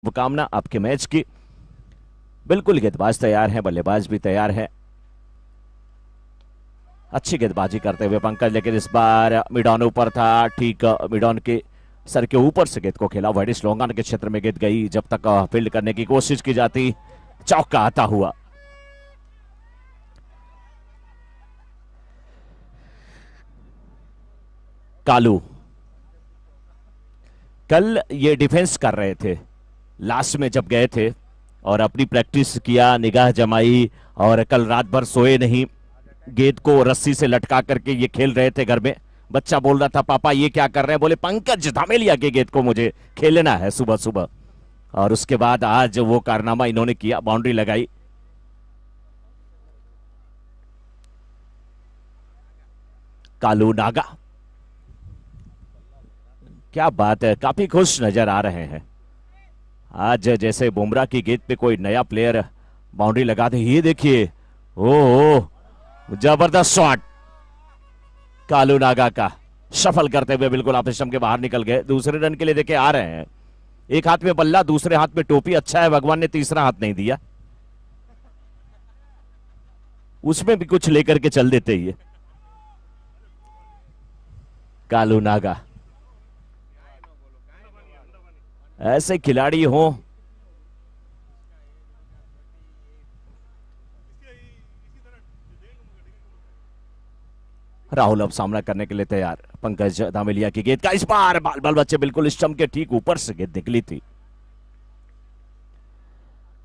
शुभकामना आपके मैच की। बिल्कुल गेंदबाज तैयार है, बल्लेबाज भी तैयार है। अच्छी गेंदबाजी करते हुए पंकज, लेकिन इस बार मिडॉन ऊपर था। ठीक मिडॉन के सर के ऊपर से गेंद को खेला। वाइडिस लॉन्गॉन के क्षेत्र में गेंद गई। जब तक फील्ड करने की कोशिश की जाती, चौका आता हुआ। कालू कल ये डिफेंस कर रहे थे, लास्ट में जब गए थे और अपनी प्रैक्टिस किया, निगाह जमाई, और कल रात भर सोए नहीं। गेंद को रस्सी से लटका करके ये खेल रहे थे घर में। बच्चा बोल रहा था, पापा ये क्या कर रहे हैं? बोले, पंकज धामेलिया के गेंद को मुझे खेलना है सुबह सुबह। और उसके बाद आज वो कारनामा इन्होंने किया, बाउंड्री लगाई। कालू नागा, क्या बात है, काफी खुश नजर आ रहे हैं आज। जैसे बुमराह की गेंद पे कोई नया प्लेयर बाउंड्री लगा दे। ये देखिए, ओ जबरदस्त शॉट कालू नागा का, सफल करते हुए बिल्कुल ऑफ स्टंप के बाहर निकल गए। दूसरे रन के लिए देखे आ रहे हैं। एक हाथ में बल्ला, दूसरे हाथ में टोपी। अच्छा है भगवान ने तीसरा हाथ नहीं दिया, उसमें भी कुछ लेकर के चल देते ही। कालू नागा, ऐसे खिलाड़ी हो। राहुल अब सामना करने के लिए तैयार। पंकज धामेलिया की गेंद का इस बार बाल बाल बच्चे बिल्कुल स्टंप के ठीक ऊपर से गेंद निकली थी।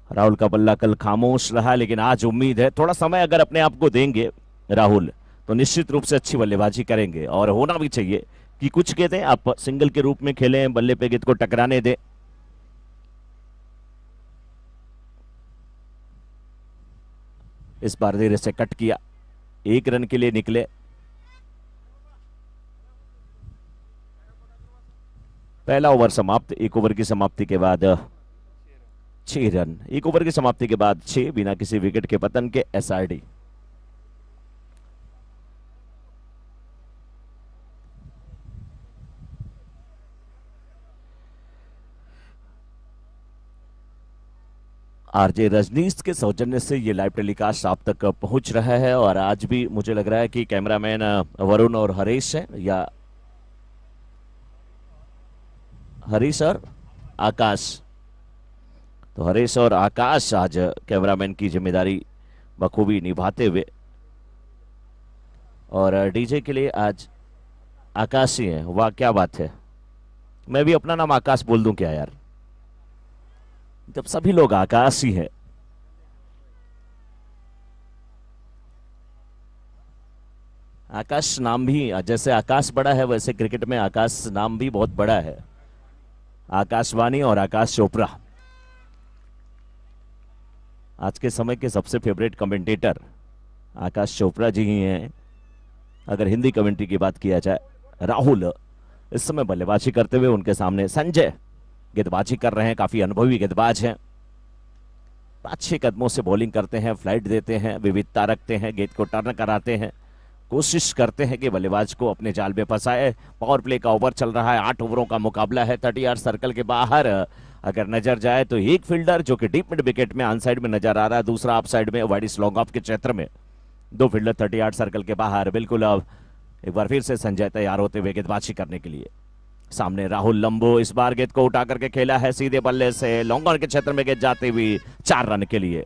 राहुल का बल्ला कल खामोश रहा, लेकिन आज उम्मीद है थोड़ा समय अगर अपने आप को देंगे राहुल, तो निश्चित रूप से अच्छी बल्लेबाजी करेंगे। और होना भी चाहिए कि कुछ गेंदें आप सिंगल के रूप में खेलें, बल्ले पे गेंद को टकराने दें। इस बार धीरे से कट किया, 1 रन के लिए निकले। पहला ओवर समाप्त। 1 ओवर की समाप्ति के बाद 6 रन। 1 ओवर की समाप्ति के बाद 6, बिना किसी विकेट के पतन के एसआरडी। आरजे रजनीश के सौजन्य से ये लाइव टेलीकास्ट आप तक पहुंच रहा है। और आज भी मुझे लग रहा है कि कैमरामैन वरुण और हरीश हैं, या हरीश और आकाश। तो हरीश और आकाश आज कैमरामैन की जिम्मेदारी बखूबी निभाते हुए, और डीजे के लिए आज आकाश ही है। वाह क्या बात है, मैं भी अपना नाम आकाश बोल दूं क्या यार, जब सभी लोग आकाश ही है। आकाश नाम भी, जैसे आकाश बड़ा है वैसे क्रिकेट में आकाश नाम भी बहुत बड़ा है। आकाशवाणी और आकाश चोपड़ा आज के समय के सबसे फेवरेट कमेंटेटर आकाश चोपड़ा जी ही हैं। अगर हिंदी कमेंट्री की बात किया जाए, राहुल इस समय बल्लेबाजी करते हुए, उनके सामने संजय गेंदबाजी कर रहे हैं। काफी अनुभवी गेंदबाज हैं, अच्छे कदमों से बॉलिंग करते हैं, फ्लाइट देते हैं, विविधता रखते हैं, गेंद को टर्न कराते हैं, कोशिश करते हैं कि बल्लेबाज को अपने जाल में फंसाए। पावर प्ले का ओवर चल रहा है, 8 ओवरों का मुकाबला है। 30 यार्ड सर्कल के बाहर अगर नजर जाए तो एक फील्डर जो कि डीप मिड विकेट में ऑन साइड में नजर आ रहा है, दूसरा ऑफ साइड में वाइडिस लॉन्ग ऑफ के क्षेत्र में। 2 फील्डर 30 यार्ड सर्कल के बाहर। बिल्कुल अब एक बार फिर से संजय तैयार होते हुए गेंदबाजी करने के लिए। सामने राहुल लंबो, इस बार गेंद को उठा करके खेला है सीधे बल्ले से, लॉन्ग ऑन के क्षेत्र में गेंद जाती हुई 4 रन के लिए।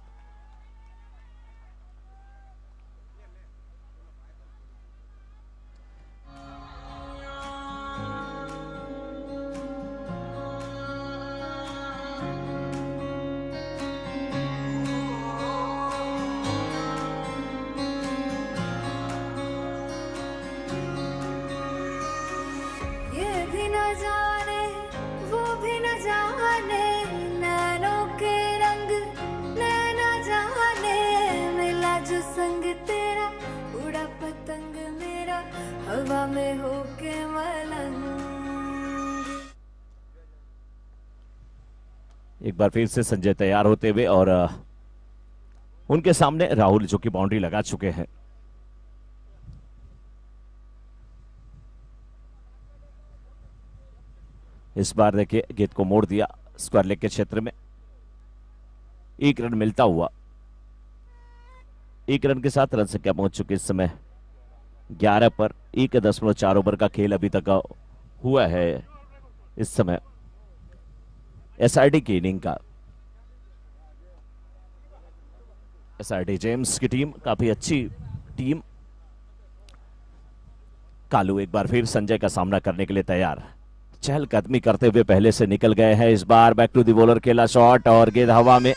हवा में होके मलंग। एक बार फिर से संजय तैयार होते हुए, और उनके सामने राहुल जो कि बाउंड्री लगा चुके हैं। इस बार देखिए गेंद को मोड़ दिया, स्क्वायर लेग के क्षेत्र में। एक रन मिलता हुआ, एक रन के साथ रन संख्या पहुंच चुकी इस समय 11 पर। 1.4 ओवर का खेल अभी तक हुआ है इस समय एसआरडी की इनिंग का। एसआरडी जेम्स की टीम काफी अच्छी टीम। कालू एक बार फिर संजय का सामना करने के लिए तैयार, चहलकदमी करते हुए पहले से निकल गए हैं। इस बार बैक टू दी बॉलर खेला शॉट और गेंद हवा में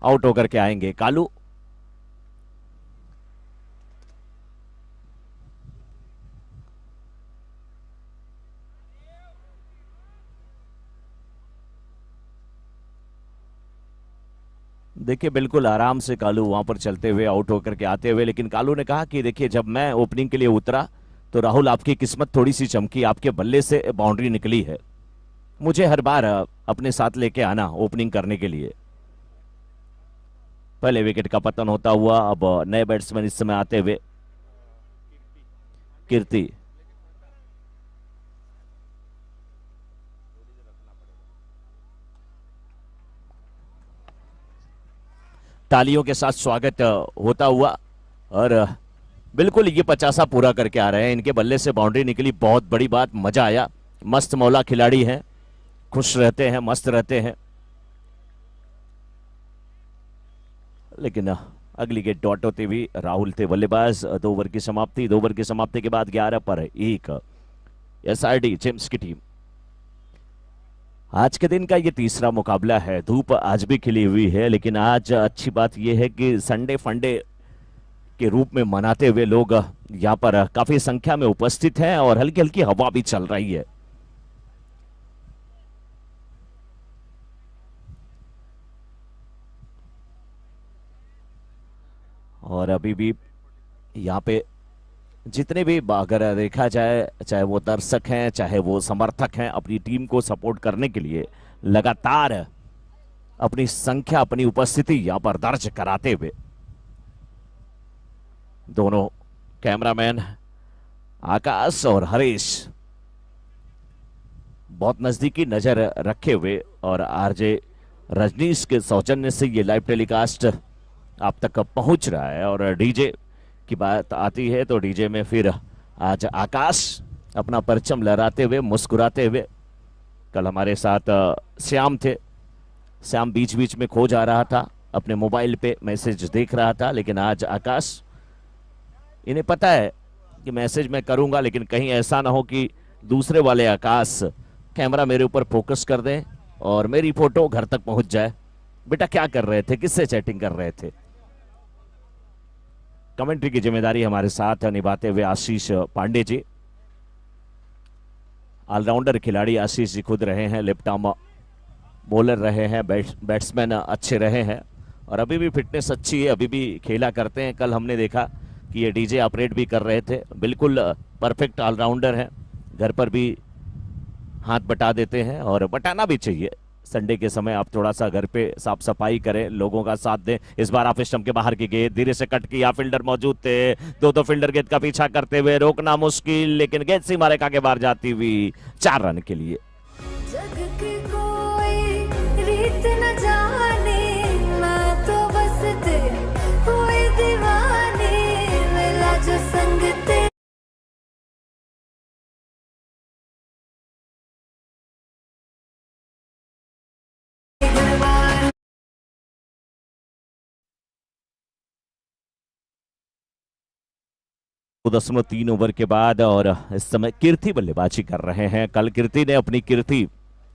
आउट होकर के आएंगे कालू। देखिए बिल्कुल आराम से कालू वहां पर चलते हुए आउट होकर के आते हुए, लेकिन कालू ने कहा कि देखिए जब मैं ओपनिंग के लिए उतरा तो राहुल आपकी किस्मत थोड़ी सी चमकी, आपके बल्ले से बाउंड्री निकली है। मुझे हर बार अपने साथ लेके आना ओपनिंग करने के लिए। पहले विकेट का पतन होता हुआ अब नए बैट्समैन इस समय आते हुए। कीर्ति तालियों के साथ स्वागत होता हुआ और बिल्कुल ये 50 पूरा करके आ रहे हैं। इनके बल्ले से बाउंड्री निकली, बहुत बड़ी बात, मजा आया। मस्त मौला खिलाड़ी हैं, खुश रहते हैं, मस्त रहते हैं। लेकिन अगली गेट डॉट होते हुए राहुल थे बल्लेबाज। 2 ओवर की समाप्ति, 2 ओवर की समाप्ति के बाद 11 पर 1 एसआरडी जेम्स की टीम। आज के दिन का ये तीसरा मुकाबला है। धूप आज भी खिली हुई है, लेकिन आज अच्छी बात यह है कि संडे फंडे के रूप में मनाते हुए लोग यहाँ पर काफी संख्या में उपस्थित हैं और हल्की हल्की हवा भी चल रही है। और अभी भी यहाँ पे जितने भी अगर देखा जाए, चाहे वो दर्शक हैं चाहे वो समर्थक हैं, अपनी टीम को सपोर्ट करने के लिए लगातार अपनी संख्या, अपनी उपस्थिति यहाँ पर दर्ज कराते हुए दोनों कैमरामैन आकाश और हरीश बहुत नजदीकी नजर रखे हुए और आरजे रजनीश के सौजन्य से ये लाइव टेलीकास्ट आप तक पहुंच रहा है। और डीजे की बात आती है तो डीजे में फिर आज आकाश अपना परचम लहराते हुए, मुस्कुराते हुए। कल हमारे साथ श्याम थे। श्याम बीच बीच में खो जा रहा था, अपने मोबाइल पे मैसेज देख रहा था, लेकिन आज आकाश, इन्हें पता है कि मैसेज मैं करूंगा लेकिन कहीं ऐसा ना हो कि दूसरे वाले आकाश कैमरा मेरे ऊपर फोकस कर दें और मेरी फोटो घर तक पहुंच जाए। बेटा क्या कर रहे थे, किससे चैटिंग कर रहे थे? कमेंट्री की जिम्मेदारी हमारे साथ निभाते हुए आशीष पांडे जी, ऑलराउंडर खिलाड़ी आशीष जी खुद रहे हैं, लेफ्ट आर्म बॉलर रहे हैं, बैट्समैन अच्छे रहे हैं और अभी भी फिटनेस अच्छी है, अभी भी खेला करते हैं। कल हमने देखा कि ये डीजे ऑपरेट भी कर रहे थे, बिल्कुल परफेक्ट ऑलराउंडर है। घर पर भी हाथ बटा देते हैं और बटाना भी चाहिए। संडे के समय आप थोड़ा सा घर पे साफ सफाई करें, लोगों का साथ दें। इस बार ऑफ स्टंप के बाहर की गेंद धीरे से कट किया, फील्डर मौजूद थे, दो फील्डर गेंद का पीछा करते हुए, रोकना मुश्किल, लेकिन गेंद सीमा रेखा के बाहर जाती हुई 4 रन के लिए। जग की कोई रीत न जाने, मैं तो बस तेरी कोई दीवानी, मिला जो संग तेरे घरवार। 2.3 ओवर के बाद और इस समय कीर्ति बल्लेबाजी कर रहे हैं। कल कीर्ति ने अपनी कीर्ति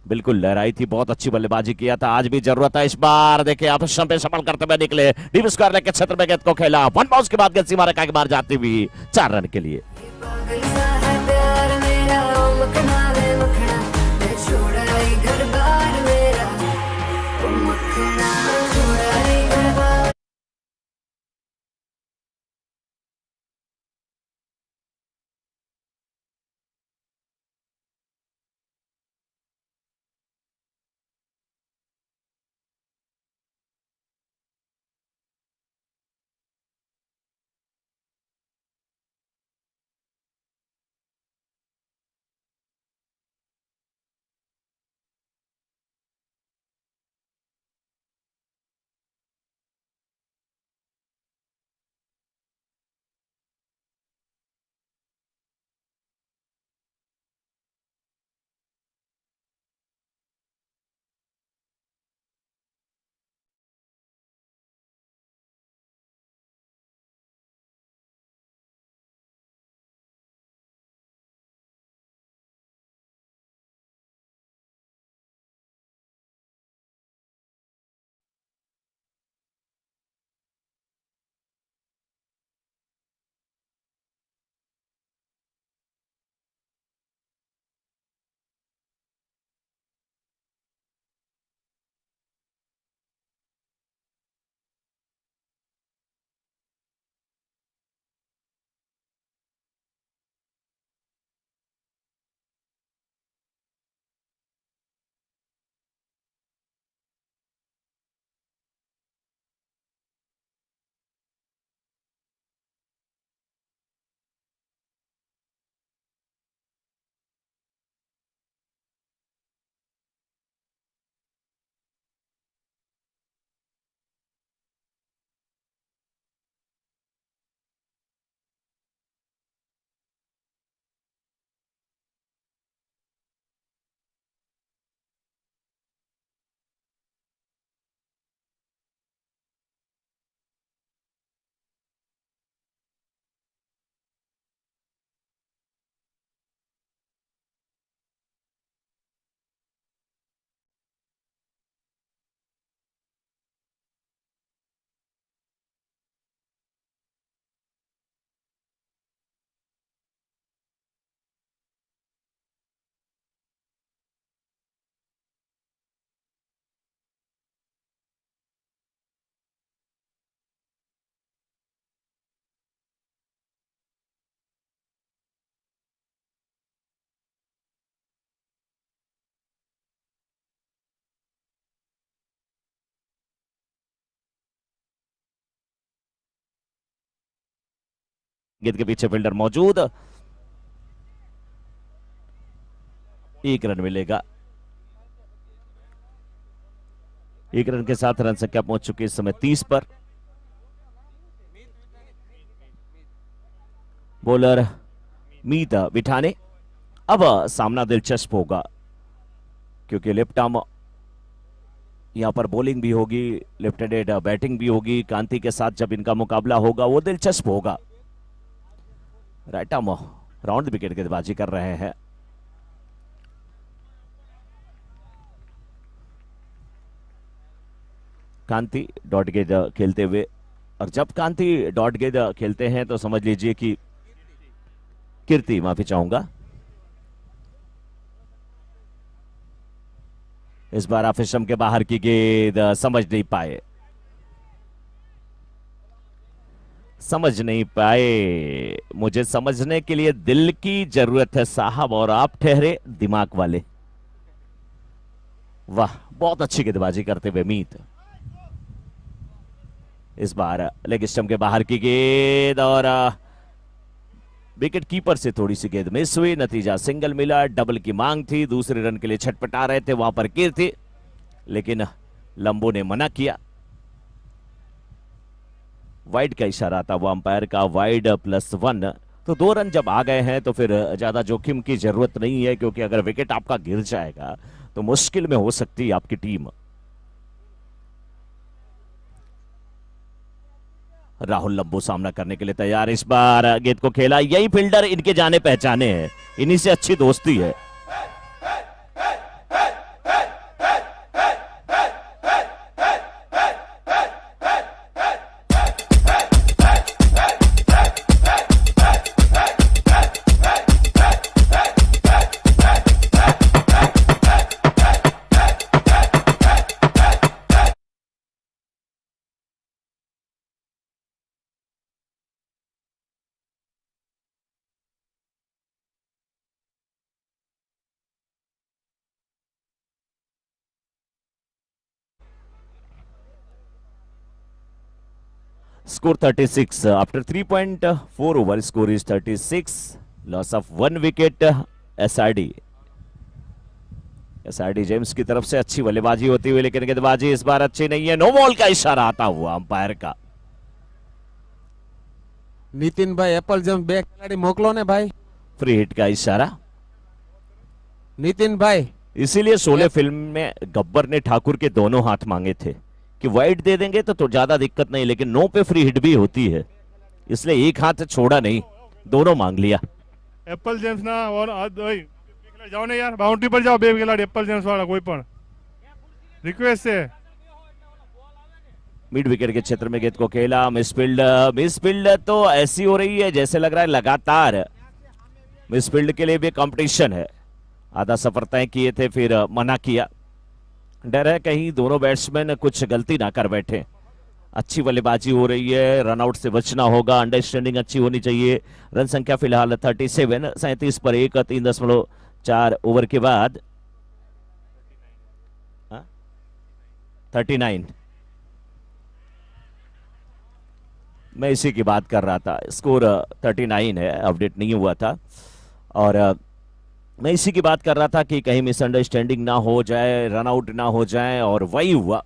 बिल्कुल लहराई थी, बहुत अच्छी बल्लेबाजी किया था, आज भी जरूरत है। इस बार देखिए आप स्टंप पे सफल करते हुए निकले, डीप स्क्वायर लेग के क्षेत्र में गेंद को खेला, वन बाउंस के बाद गेंद सीमा रेखा के बाहर जाती हुई 4 रन के लिए। ये पागल सा है प्यार मेरा, ओ मखना वे मखना, मैं छोड़ा ही घर बार मेरा, ओ मखना छोड़ा ही घर बार। गेंद के पीछे फील्डर मौजूद, 1 रन मिलेगा। 1 रन के साथ रन संख्या पहुंच चुकी है इस समय 30 पर। बॉलर मीत बिठाने। अब सामना दिलचस्प होगा क्योंकि लेफ्ट आर्म यहां पर बॉलिंग भी होगी, लेफ्ट हैंडेड बैटिंग भी होगी। कांति के साथ जब इनका मुकाबला होगा वो दिलचस्प होगा। राइट आर्म राउंड विकेट गेंदबाजी कर रहे हैं। कांति डॉट गेंद खेलते हुए, और जब कांति डॉट गेंद खेलते हैं तो समझ लीजिए कि कीर्ति, माफी चाहूंगा, इस बार ऑफ स्टंप के बाहर की गेंद समझ नहीं पाए, समझ नहीं पाए। मुझे समझने के लिए दिल की जरूरत है साहब, और आप ठहरे दिमाग वाले। वाह, बहुत अच्छी गेंदबाजी करते हुए मीत। इस बार लेग स्टंप के बाहर की गेंद और विकेट कीपर से थोड़ी सी गेंद मिस हुई। नतीजा सिंगल मिला। डबल की मांग थी, दूसरे रन के लिए छटपटा रहे थे वहां पर कीर्ति, लेकिन लंबो ने मना किया। वाइड का इशारा था वो अंपायर का, वाइड +1। तो 2 रन जब आ गए हैं तो फिर ज्यादा जोखिम की जरूरत नहीं है, क्योंकि अगर विकेट आपका गिर जाएगा तो मुश्किल में हो सकती है आपकी टीम। राहुल लंबो सामना करने के लिए तैयार। इस बार गेंद को खेला, यही फील्डर इनके जाने पहचाने हैं, इन्हीं से अच्छी दोस्ती है। Score 36 after 3.4 over. Score is 36. Loss of 1 wicket. SRD James की तरफ से अच्छी बल्लेबाजी होती हुई, लेकिन गेंदबाजी इस बार अच्छी नहीं है। नो बॉल का इशारा आता हुआ अंपायर का। नितिन भाई एप्पल जेम्स બે खिलाड़ी मोकलो ने भाई। फ्री हिट का इशारा। नितिन भाई, इसीलिए शोले फिल्म में गब्बर ने ठाकुर के दोनों हाथ मांगे थे कि वाइड दे देंगे तो ज्यादा दिक्कत नहीं, लेकिन नो पे फ्री हिट भी होती है, इसलिए एक हाथ छोड़ा नहीं, दोनों मांग लिया। एप्पल जेम्स ना और जाओ ने यार, बाउंड्री पर जाओ, 2 खिलाड़ी एप्पल जेम्स वाला कोई पण रिक्वेस्ट है। मिड विकेट के क्षेत्र में गेंद को खेला, मिसफील्ड तो ऐसी हो रही है जैसे लग रहा है लगातार मिसफील्ड के लिए भी कंपटीशन है। आधा सफर तय किए थे, फिर मना किया। डर है कहीं दोनों बैट्समैन कुछ गलती ना कर बैठे। अच्छी बल्लेबाजी हो रही है, रनआउट से बचना होगा, अंडरस्टैंडिंग अच्छी होनी चाहिए। रन संख्या फिलहाल 37, 37 पर 1, 3.4 ओवर के बाद 39। मैं इसी की बात कर रहा था, स्कोर 39 है, अपडेट नहीं हुआ था। और मैं इसी की बात कर रहा था कि कहीं मिसअंडरस्टैंडिंग ना हो जाए, रनआउट ना हो जाए, और वही हुआ।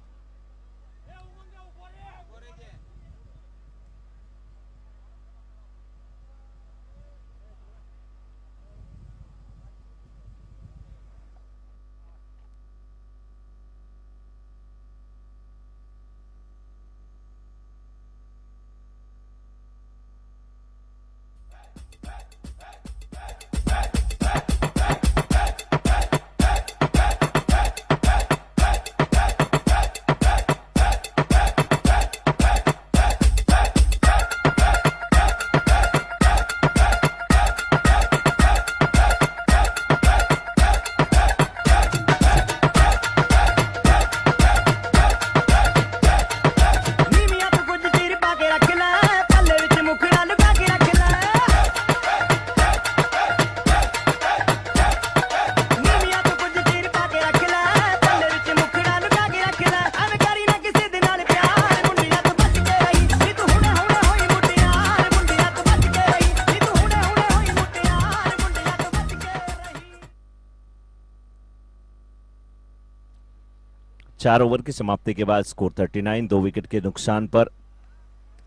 4 ओवर की समाप्ति के बाद स्कोर 39, 2 विकेट के नुकसान पर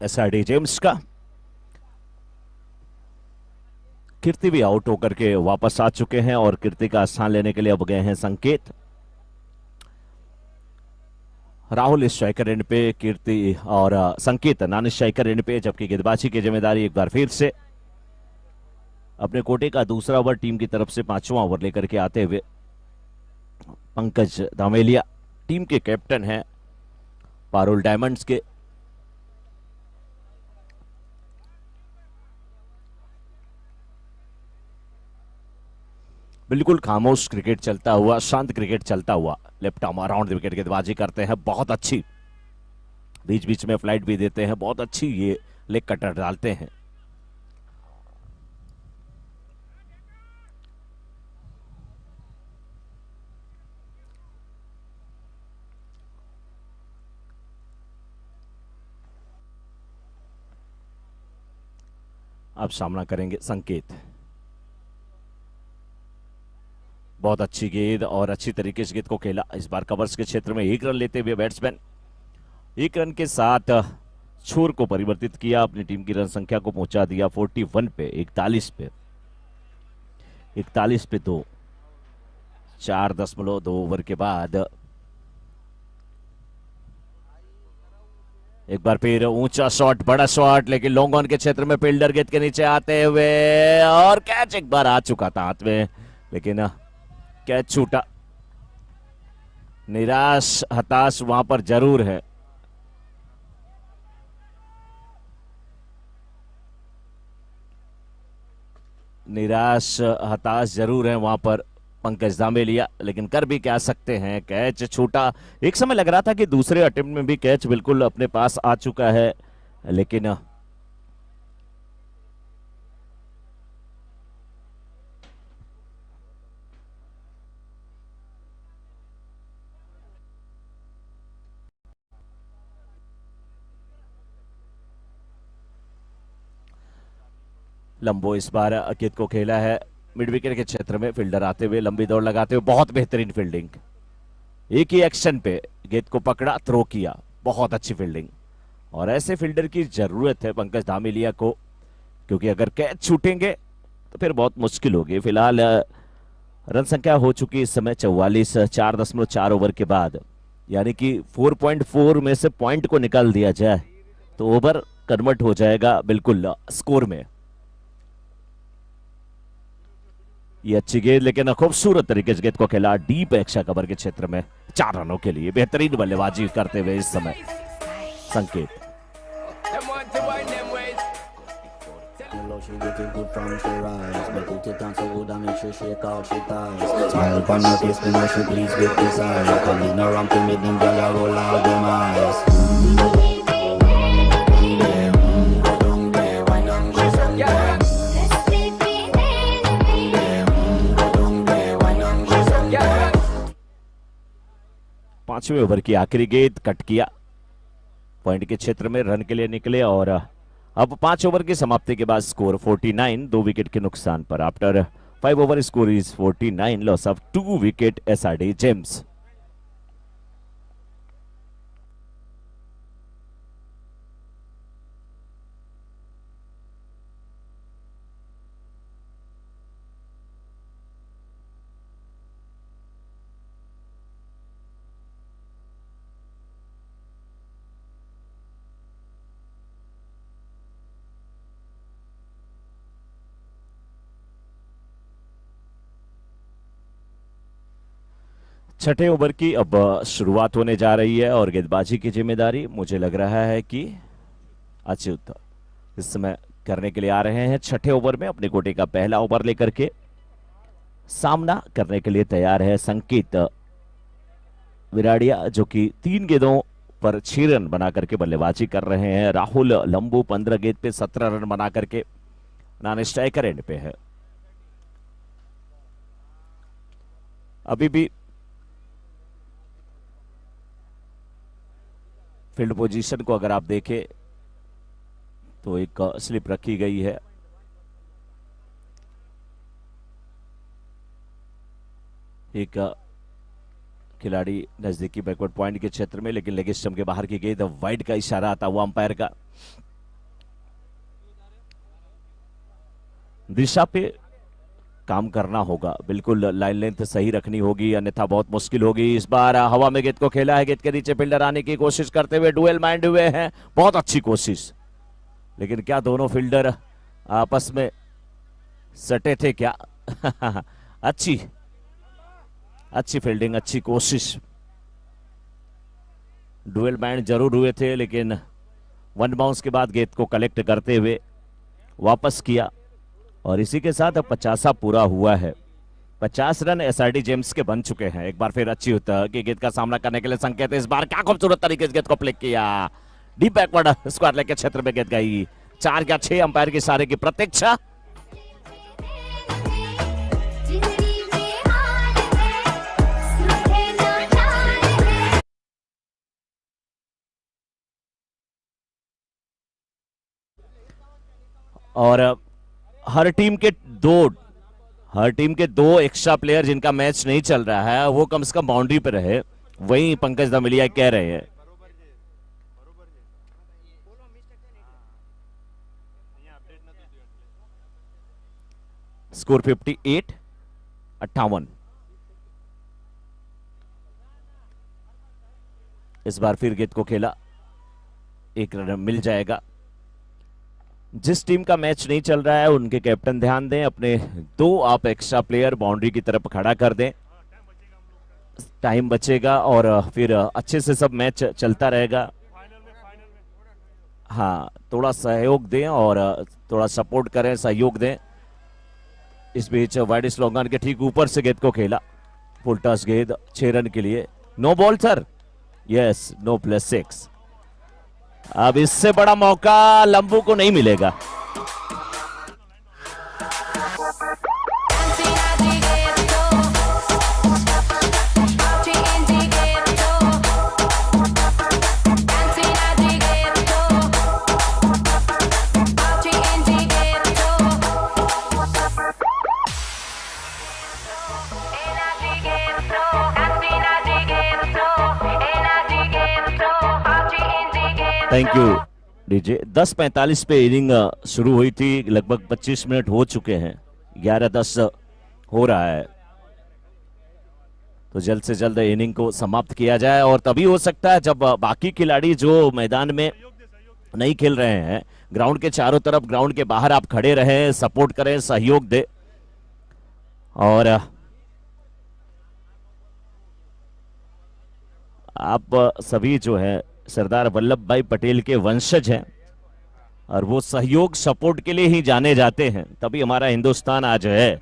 एसआरडी जेम्स का। कीर्ति भी आउट होकर के वापस आ चुके हैं और कीर्ति का स्थान लेने के लिए अब गए हैं संकेत। राहुल इस स्ट्राइकर एंड पे, कीर्ति और संकेत नॉन स्ट्राइकर एंड पे, जबकि गेंदबाजी की जिम्मेदारी एक बार फिर से अपने कोटे का दूसरा ओवर टीम की तरफ से 5वां ओवर लेकर के आते हुए पंकज धामेलिया, टीम के कैप्टन हैं पारुल डायमंड्स के। बिल्कुल खामोश क्रिकेट चलता हुआ, शांत क्रिकेट चलता हुआ लेफ्ट आर्म अराउंड विकेट गेंदबाजी करते हैं, बहुत अच्छी, बीच बीच में फ्लाइट भी देते हैं, बहुत अच्छी ये लेग कटर डालते हैं। अब सामना करेंगे संकेत। बहुत अच्छी गेंद और अच्छी तरीके से गेंद को खेला। इस बार कवर्स के क्षेत्र में 1 रन लेते हुए बैट्समैन 1 रन के साथ छोर को परिवर्तित किया, अपनी टीम की रन संख्या को पहुंचा दिया 41 पे, 41 पे 2। 4.2 ओवर के बाद एक बार फिर ऊंचा शॉट, बड़ा शॉट, लेकिन लॉन्ग ऑन के क्षेत्र में फील्डर गेंद के नीचे आते हुए और कैच एक बार आ चुका था हाथ में, लेकिन कैच छूटा। निराश हताश वहां पर जरूर है। निराश हताश जरूर है वहां पर पंकज धामेलिया, लेकिन कर भी क्या सकते हैं, कैच छूटा। एक समय लग रहा था कि दूसरे अटेम्प्ट में भी कैच बिल्कुल अपने पास आ चुका है, लेकिन लंबो इस बार गेंद को खेला है मिड विकेट के क्षेत्र में, फील्डर आते हुए लंबी दौड़ लगाते हुए, बहुत बेहतरीन फील्डिंग, एक ही एक्शन पे गेंद को पकड़ा, थ्रो किया, बहुत अच्छी फील्डिंग। और ऐसे फील्डर की जरूरत है पंकज धामेलिया को, क्योंकि अगर कैच छूटेंगे तो फिर बहुत मुश्किल होगी। फिलहाल रन संख्या हो चुकी इस समय 44, 4.4 ओवर के बाद, यानी कि 4.4 में से पॉइंट को निकाल दिया जाए तो ओवर कन्वर्ट हो जाएगा बिल्कुल स्कोर में। ये अच्छी गेंद, लेकिन खूबसूरत तरीके से गेंद को खेला डीप एक्स्ट्रा कवर के क्षेत्र में 4 रनों के लिए। बेहतरीन बल्लेबाजी करते हुए इस समय संकेत। She looking good from she rise, but put it on so good and make sure she shake out she ties. Smile upon her face, me know she pleased with this eye. Coming around to make them gyal a roll out them eyes. Go down there, why not go down there? Go down there, why not go down there? 5वें over की आखिरी गेंद cut किया, point के क्षेत्र में run के लिए निकले और अब 5 ओवर की समाप्ति के बाद स्कोर 49, 2 विकेट के नुकसान पर। After 5 over score is 49, loss of 2 wicket SRD James. छठे ओवर की अब शुरुआत होने जा रही है और गेंदबाजी की जिम्मेदारी मुझे लग रहा है कि अच्युत इस समय करने के लिए आ रहे हैं। छठे ओवर में अपने कोटे का पहला ओवर लेकर के सामना करने के लिए तैयार है संकेत विराड़िया, जो कि 3 गेंदों पर 6 रन बना करके बल्लेबाजी कर रहे हैं। राहुल लंबू 15 गेंद पे 17 रन बना करके नॉन स्ट्राइकर एंड पे है। अभी भी फील्ड पोजीशन को अगर आप देखें तो एक स्लिप रखी गई है, एक खिलाड़ी नजदीकी बैकवर्ड पॉइंट के क्षेत्र में, लेकिन लेग स्टंप के बाहर की गेंद, वाइड का इशारा आता हुआ अंपायर का। दिशा पे काम करना होगा, बिल्कुल लाइन लेंथ सही रखनी होगी, अन्यथा बहुत मुश्किल होगी। इस बार हवा में गेंद को खेला है, गेंद के नीचे फील्डर आने की कोशिश करते हुए डुएल माइंड हुए हैं, बहुत अच्छी कोशिश, लेकिन क्या दोनों फील्डर आपस में सटे थे क्या? अच्छी फील्डिंग, अच्छी कोशिश। डुएल माइंड जरूर हुए थे, लेकिन वन बाउंस के बाद गेंद को कलेक्ट करते हुए वापस किया, और इसी के साथ अब 50 पूरा हुआ है। 50 रन एसआरडी जेम्स के बन चुके हैं। एक बार फिर अच्छी होता कि गेंद का सामना करने के लिए संकेत, इस बार क्या खूबसूरत तरीके से गेंद को प्ले किया, डीप बैकवर्ड स्क्वायर लेग के क्षेत्र में गेंद गई। 4 या 6 अंपायर के इशारे की प्रतीक्षा। और हर टीम के दो एक्स्ट्रा प्लेयर जिनका मैच नहीं चल रहा है, वो कम से कम बाउंड्री पे रहे, वही पंकज दमिलिया कह रहे हैं। स्कोर 58-58। इस बार फिर गेंद को खेला, 1 रन मिल जाएगा। जिस टीम का मैच नहीं चल रहा है उनके कैप्टन ध्यान दें, अपने 2 आप एक्स्ट्रा प्लेयर बाउंड्री की तरफ खड़ा कर दें, टाइम बचेगा और फिर अच्छे से सब मैच चलता रहेगा। हाँ, थोड़ा सहयोग दें और थोड़ा सपोर्ट करें, सहयोग दें। इस बीच वाइड स्लोगन के ठीक ऊपर से गेंद को खेला, फुल टॉस गेंद, 6 रन के लिए। No ball sir, yes, no +6। अब इससे बड़ा मौका लंबू को नहीं मिलेगा। Thank you DJ. 10:45 पे इनिंग शुरू हुई थी, लगभग 25 मिनट हो चुके हैं, 11:10 हो रहा है, तो जल्द से जल्द इनिंग को समाप्त किया जाए। और तभी हो सकता है जब बाकी खिलाड़ी जो मैदान में नहीं खेल रहे हैं, ग्राउंड के चारों तरफ, ग्राउंड के बाहर आप खड़े रहें, सपोर्ट करें, सहयोग दें। और आप सभी जो है सरदार वल्लभ भाई पटेल के वंशज हैं, और वो सहयोग सपोर्ट के लिए ही जाने जाते हैं, तभी हमारा हिंदुस्तान आज है।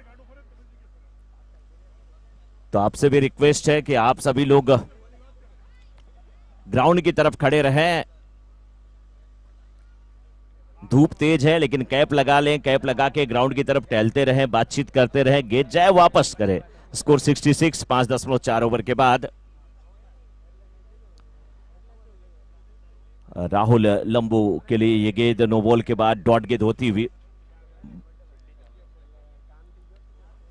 तो आपसे भी रिक्वेस्ट है कि आप सभी लोग ग्राउंड की तरफ खड़े रहें। धूप तेज है, लेकिन कैप लगा लें, कैप लगा के ग्राउंड की तरफ टहलते रहें, बातचीत करते रहें, गेंद जाए वापस करें। स्कोर 66, 5.4 ओवर के बाद। राहुल लंबू के लिए ये गेंद नो बॉल के बाद डॉट गेंद होती हुई।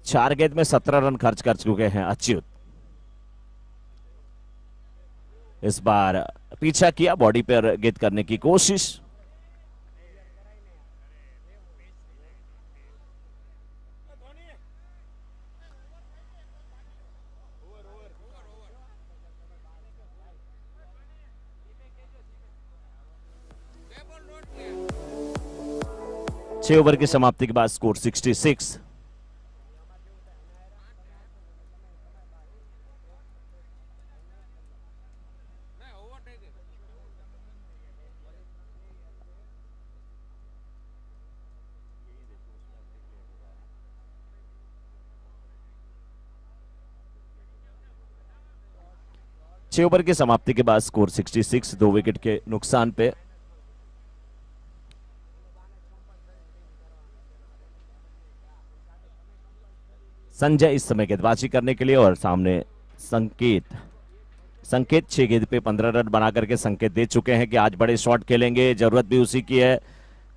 4 गेंद में 17 रन खर्च कर चुके हैं अच्युत। इस बार पीछा किया, बॉडी पर गेंद करने की कोशिश। छह ओवर की समाप्ति के बाद स्कोर 66। छह ओवर की समाप्ति के बाद स्कोर 66, 2 विकेट के नुकसान पे। संजय इस समय गेंदबाजी करने के लिए, और सामने संकेत 6 गेंद पे 15 रन बना करके संकेत दे चुके हैं कि आज बड़े शॉट खेलेंगे, जरूरत भी उसी की है।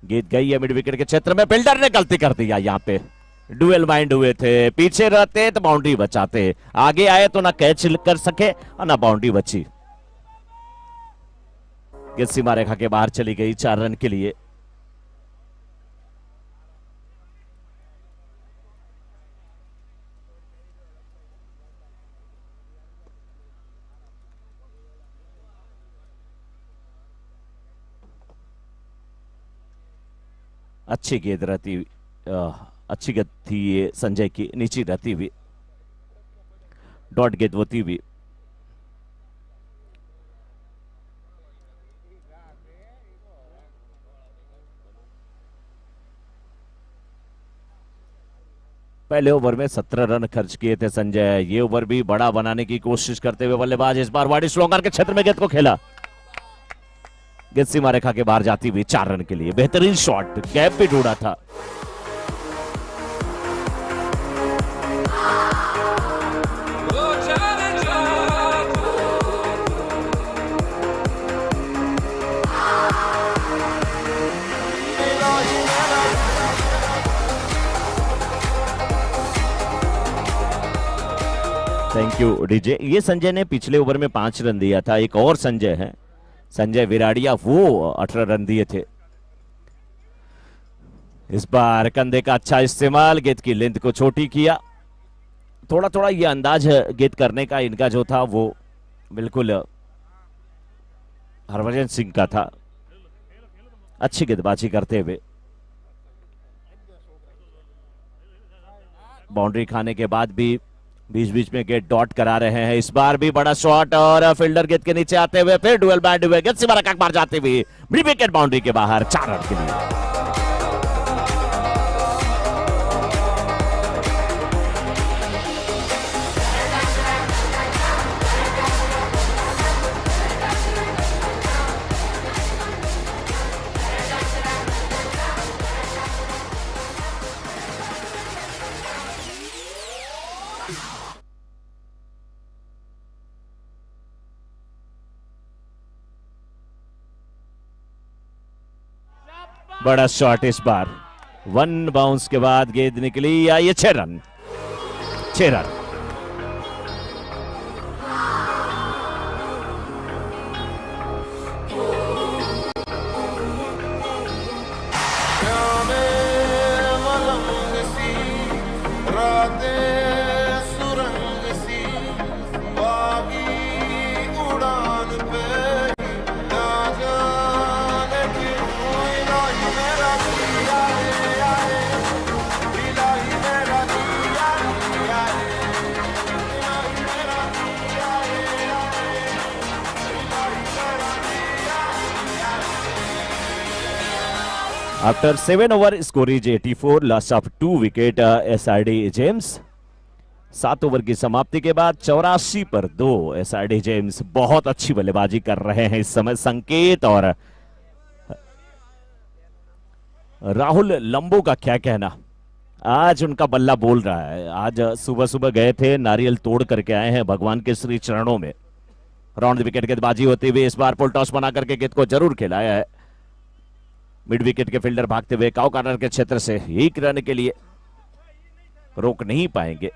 गेंद गई है मिड विकेट के क्षेत्र में, बिल्डर ने गलती कर दिया, यहां पे डुएल माइंड हुए थे, पीछे रहते तो बाउंड्री बचाते, आगे आए तो ना कैच कर सके और ना बाउंड्री बची। गेंद सीमा रेखा के बाहर चली गई 4 रन के लिए। अच्छी गेंद रहती, अच्छी गेंद थी ये संजय की, नीचे रहती हुई डॉट गेंद होती हुई। पहले ओवर में 17 रन खर्च किए थे संजय। ये ओवर भी बड़ा बनाने की कोशिश करते हुए बल्लेबाज इस बार वाइड स्लोंगर के क्षेत्र में गेंद को खेला। गेंद सीमा रेखा के बाहर जाती हुई 4 रन के लिए। बेहतरीन शॉट, गैप भी ढूंढा था। Thank you DJ. ये संजय ने पिछले ओवर में 5 रन दिया था। एक और संजय है, संजय विराड़िया, वो 18 रन दिए थे। इस बार कंधे का अच्छा इस्तेमाल, गेंद की लेंथ को छोटी किया। थोड़ा थोड़ा ये अंदाज गेंद करने का इनका जो था वो बिल्कुल हरभजन सिंह का था। अच्छी गेंदबाजी करते हुए बाउंड्री खाने के बाद भी बीच बीच में गेट डॉट करा रहे हैं। इस बार भी बड़ा शॉट और फील्डर गेंद के नीचे आते हुए फिर डुएल बैट हुए, गेंद सीमा रेखा बाहर जाते हुए बड़ी विकेट बाउंड्री के बाहर 4 रन के लिए। बड़ा शॉट इस बार, 1 बाउंस के बाद गेंद निकली, ये 6 run. After 7 over, score is 84, loss of 2 wicket SRD James. 7 over की समाप्ति के बाद 84 पर 2 SRD जेम्स बहुत अच्छी बल्लेबाजी कर रहे हैं इस समय। संकेत और राहुल लंबो का क्या कहना, आज उनका बल्ला बोल रहा है। आज सुबह सुबह गए थे, नारियल तोड़ करके आए हैं भगवान के श्री चरणों में। राउंड विकेट गेंदबाजी होती हुई इस बार फुल टॉस बना करके गेंद को जरूर खिलाया है। मिड विकेट के फील्डर भागते हुए काउ कॉर्नर के क्षेत्र से 1 रन के लिए रोक नहीं पाएंगे।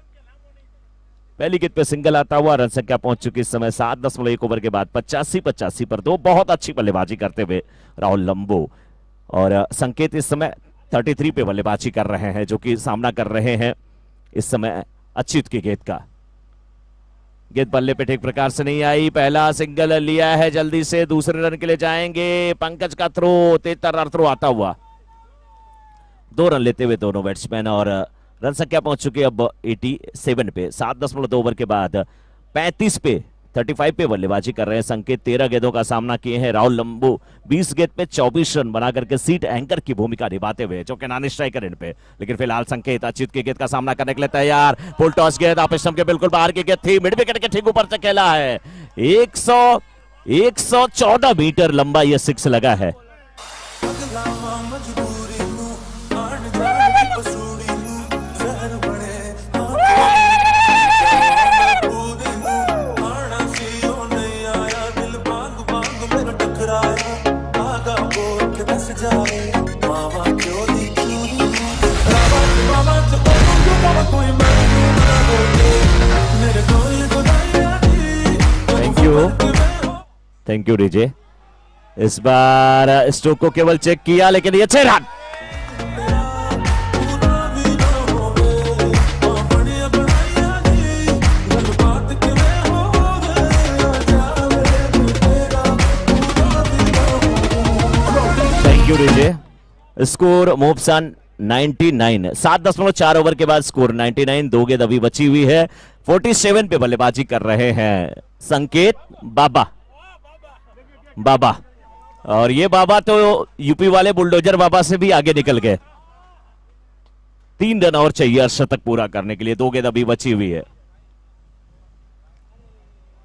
पहली गेंद पे सिंगल आता हुआ, रन संख्या पहुंच चुकी इस समय 7.1 ओवर के बाद 85 पर 2। बहुत अच्छी बल्लेबाजी करते हुए राहुल लंबो और संकेत इस समय 33 पे बल्लेबाजी कर रहे हैं, जो कि सामना कर रहे हैं इस समय अच्युत की गेंद का। गेंद बल्ले पे ठीक प्रकार से नहीं आई, पहला सिंगल लिया है, जल्दी से दूसरे रन के लिए जाएंगे। पंकज का थ्रो, तेज रन थ्रो आता हुआ, 2 रन लेते हुए दोनों बैट्समैन और रन संख्या पहुंच चुकी है अब 87 पे। 7.2 ओवर के बाद 35 पे बल्लेबाजी कर रहे हैं संकेत। 13 गेंदों का सामना किए हैं राहुल लंबो, 20 गेंद पे 24 रन बना करके सीट एंकर की भूमिका निभाते हुए, जो कि नॉन स्ट्राइकर इन पे। लेकिन फिलहाल संकेत अच्युत की गेंद का सामना करने के लिए तैयार। फुल टॉस गेंद ऑफ स्टंप के बिल्कुल बाहर की गेंद थी, मिड विकेट के ठीक ऊपर से खेला है। 114 मीटर लंबा यह 6 लगा है। Mama, thank you DJ. इस बार स्ट्रोक को केवल चेक किया, लेकिन ये 6 run. Thank you DJ. Score मोपसन 99, 7.4 ओवर के बाद स्कोर 99। 2 गेंद अभी बची हुई है। 47 पे बल्लेबाजी कर रहे हैं संकेत बाबा। और ये बाबा तो यूपी वाले बुलडोजर बाबा से भी आगे निकल गए। 3 रन और चाहिए अर्धशतक पूरा करने के लिए। 2 गेंद अभी बची हुई है।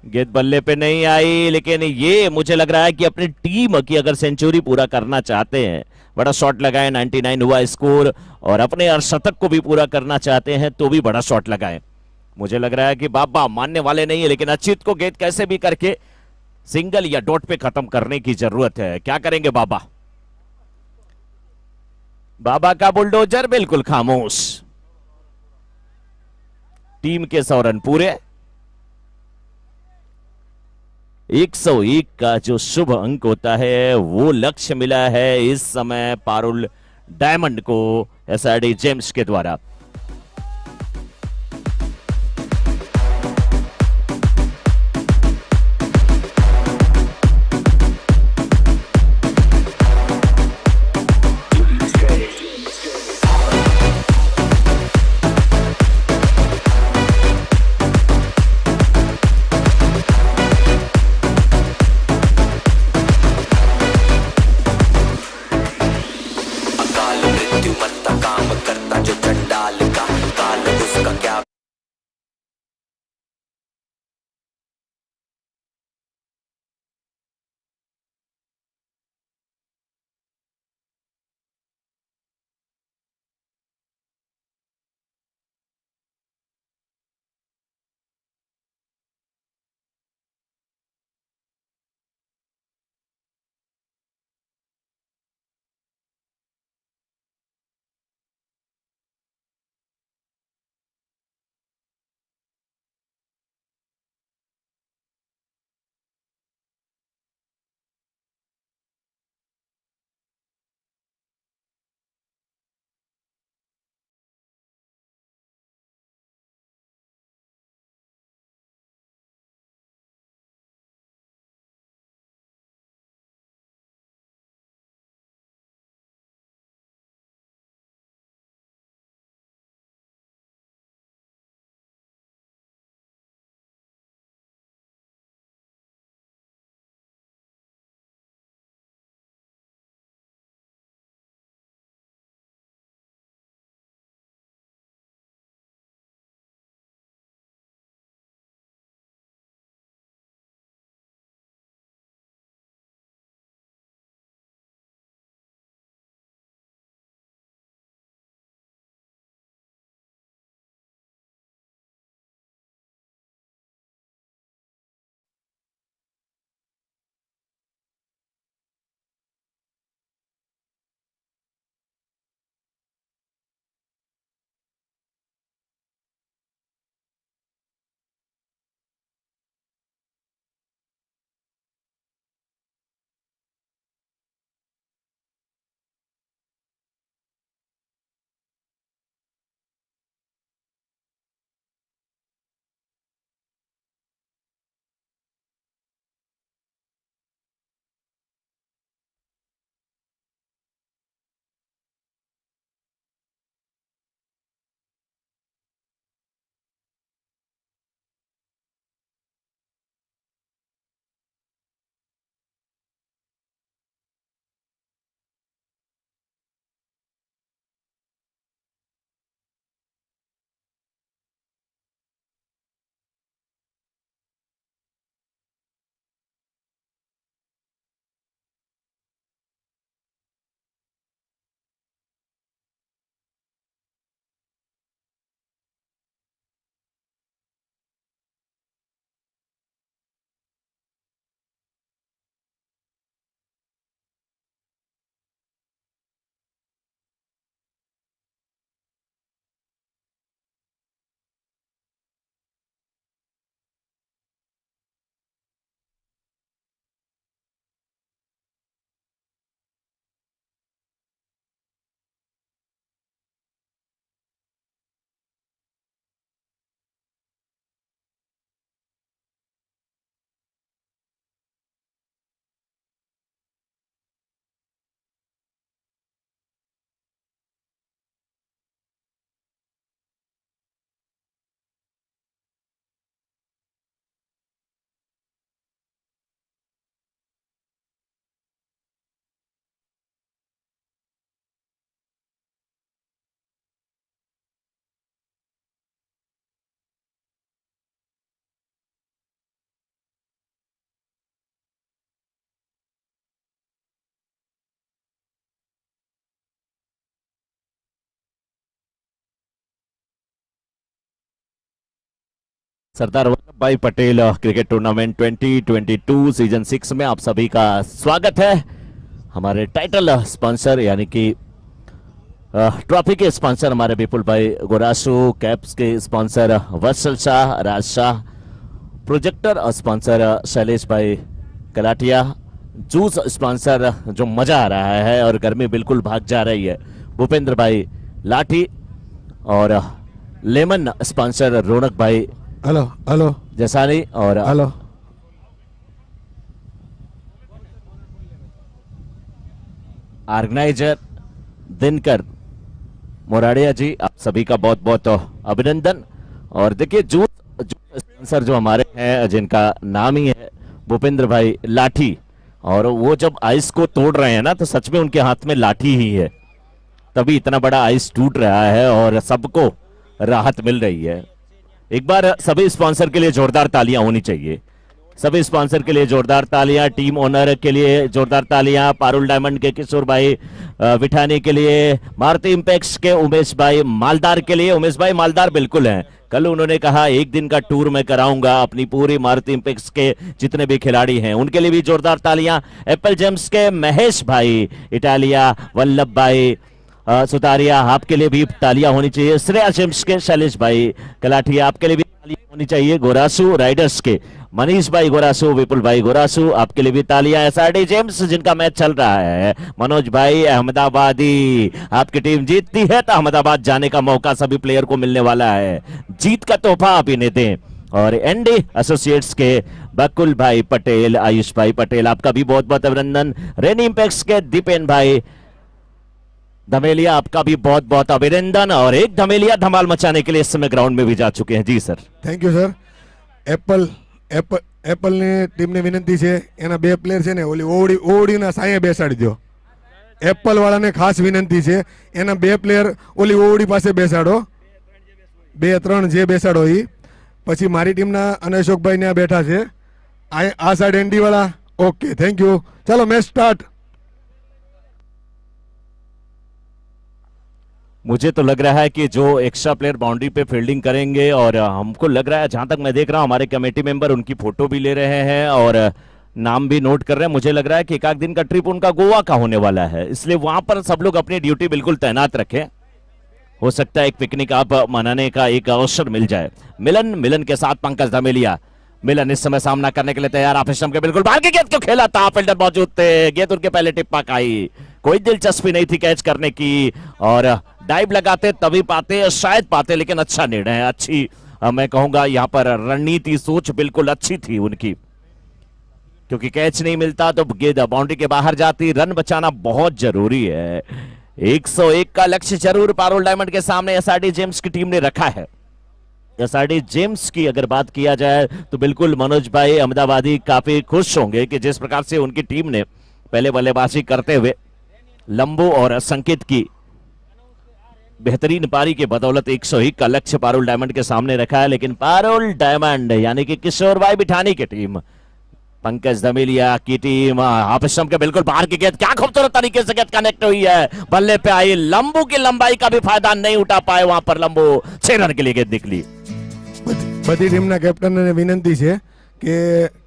गेंद बल्ले पे नहीं आई, लेकिन ये मुझे लग रहा है कि अपनी टीम की अगर सेंचुरी पूरा करना चाहते हैं, बड़ा शॉट लगाए, 99 हुआ स्कोर, और अपने अर्धशतक को भी पूरा करना चाहते हैं तो भी बड़ा शॉट लगाए। मुझे लग रहा है कि बाबा मानने वाले नहीं है, लेकिन अच्युत को गेंद कैसे भी करके सिंगल या डॉट पे खत्म करने की जरूरत है। क्या करेंगे बाबा? बाबा का बुलडोजर बिल्कुल खामोश। टीम के 100 रन पूरे। 101 का जो शुभ अंक होता है वो लक्ष्य मिला है इस समय पारुल डायमंड को एसआरडी जेम्स के द्वारा। सरदार वल्लभ भाई पटेल क्रिकेट टूर्नामेंट 2022 सीजन 6 में आप सभी का स्वागत है। हमारे टाइटल स्पॉन्सर यानी कि ट्रॉफी के स्पॉन्सर हमारे विपुल भाई गोरासू, कैप्स के स्पॉन्सर वत्सल शाह, राज शाह, प्रोजेक्टर स्पॉन्सर शैलेश भाई कलाटिया, जूस स्पॉन्सर जो मजा आ रहा है और गर्मी बिल्कुल भाग जा रही है भूपेंद्र भाई लाठी, और लेमन स्पॉन्सर रौनक भाई हेलो हेलो जसानी, और हेलो ऑर्गेनाइजर दिनकर मोराडिया जी, आप सभी का बहुत बहुत अभिनंदन। और देखिए जूस स्पॉन्सर जो हमारे हैं जिनका नाम ही है भूपेंद्र भाई लाठी, और वो जब आइस को तोड़ रहे हैं ना तो सच में उनके हाथ में लाठी ही है, तभी इतना बड़ा आइस टूट रहा है और सबको राहत मिल रही है। एक बार सभी स्पॉन्सर के लिए जोरदार तालियां होनी चाहिए, सभी स्पॉन्सर के लिए जोरदार तालियां, टीम ओनर के लिए जोरदार तालियां, पारुल डायमंड के किशोर भाई विठानी के लिए, मारुति इंपेक्स के उमेश भाई मालदार के लिए। उमेश भाई मालदार बिल्कुल हैं, कल उन्होंने कहा एक दिन का टूर मैं कराऊंगा अपनी पूरी मारुति इंपेक्स के जितने भी खिलाड़ी हैं उनके लिए भी जोरदार तालियां। एप्पल जेम्स के महेश भाई इटालिया, वल्लभ भाई सुतारिया, आपके लिए भी तालियां होनी चाहिए। श्रेया जेम्स के शैलेश भाई कलाठिया, आपके लिए भी तालियां होनी चाहिए। गोरासू राइडर्स के मनीष भाई गोरासू, विपुल भाई गोरासू, आपके लिए भी तालियां। एसआरडी जेम्स जिनका मैच चल रहा है, मनोज भाई अहमदाबादी, आपकी टीम जीतती है तो अहमदाबाद जाने का मौका सभी प्लेयर को मिलने वाला है, जीत का तोहफा आप इन्हें दें। और एनडी एसोसिएट्स के बकुल भाई पटेल, आयुष भाई पटेल, आपका भी बहुत बहुत अभिनंदन। रेनी इंपेक्स के दीपेन भाई धमेलिया, आपका भी बहुत बहुत अभिनंदन। और एक धमेलिया धमाल मचाने के लिए इस समय ग्राउंड में भी जा चुके हैं। जी सर, થેન્ક યુ સર। એપલની ટીમને વિનંતી છે એના બે પ્લેયર છે ને ઓલી ઓવડીના સાંયે બેસાડી દો। એપલ વાળાને ખાસ વિનંતી છે એના બે પ્લેયર ઓલી ઓવડી પાસે બેસાડો, બે ત્રણ જે બેસાડો એ। પછી મારી ટીમના અને અશોકભાઈ ત્યાં બેઠા છે આ સાઈડ એનડી વાળા। ઓકે થેન્ક યુ, ચાલો મેચ સ્ટાર્ટ। मुझे तो लग रहा है कि जो एक्स्ट्रा प्लेयर बाउंड्री पे फील्डिंग करेंगे, और हमको लग रहा है जहां तक मैं देख रहा हूं हमारे कमेटी मेंबर उनकी फोटो भी ले रहे हैं और नाम भी नोट कर रहे हैं। मुझे लग रहा है कि एक आध दिन का ट्रिप उनका गोवा का होने वाला है, इसलिए वहां पर सब लोग अपनी ड्यूटी बिल्कुल तैनात रखें। हो सकता है एक पिकनिक आप मनाने का एक अवसर मिल जाए। मिलन के साथ पंकज धमेलिया, मिलन इस समय सामना करने के लिए तैयार। आफिसम के बिल्कुल बाहर की गेंद को खेला था, फील्डर मौजूद थे, गेंद उनके पहले टिप्पा खाई, कोई दिलचस्पी नहीं थी कैच करने की, और डाइव लगाते तभी पाते, शायद पाते, लेकिन अच्छा निर्णय है, अच्छी मैं कहूंगा यहाँ पर रणनीति, सोच बिल्कुल अच्छी थी उनकी, क्योंकि कैच नहीं मिलता तो गेंद बाउंड्री के बाहर जाती। रन बचाना बहुत जरूरी है। 101 का लक्ष्य जरूर पारुल डायमंड के सामने एसआरडी जेम्स की टीम ने रखा है। एसआरडी जेम्स की अगर बात किया जाए तो बिल्कुल मनोज भाई अहमदाबादी काफी खुश होंगे कि जिस प्रकार से उनकी टीम ने पहले बल्लेबाजी करते हुए लंबो और संकेत की बेहतरीन पारी के बदौलत 101 का लक्ष्य पारुल डायमंड के सामने रखा है। लेकिन पारुल डायमंड यानी कि किशोर भाई बिठानी की टीम, पंकज धमेलिया की टीम, हाफिज के बिल्कुल बाहर की गेंद, क्या खूबसूरत तरीके से गेंद कनेक्ट हुई है, बल्ले पे आई, लंबू की लंबाई का भी फायदा नहीं उठा पाए वहां पर लंबू, 6 रन के लिए गेंद निकली। બધી ટીમના કેપ્ટનને વિનંતી છે કે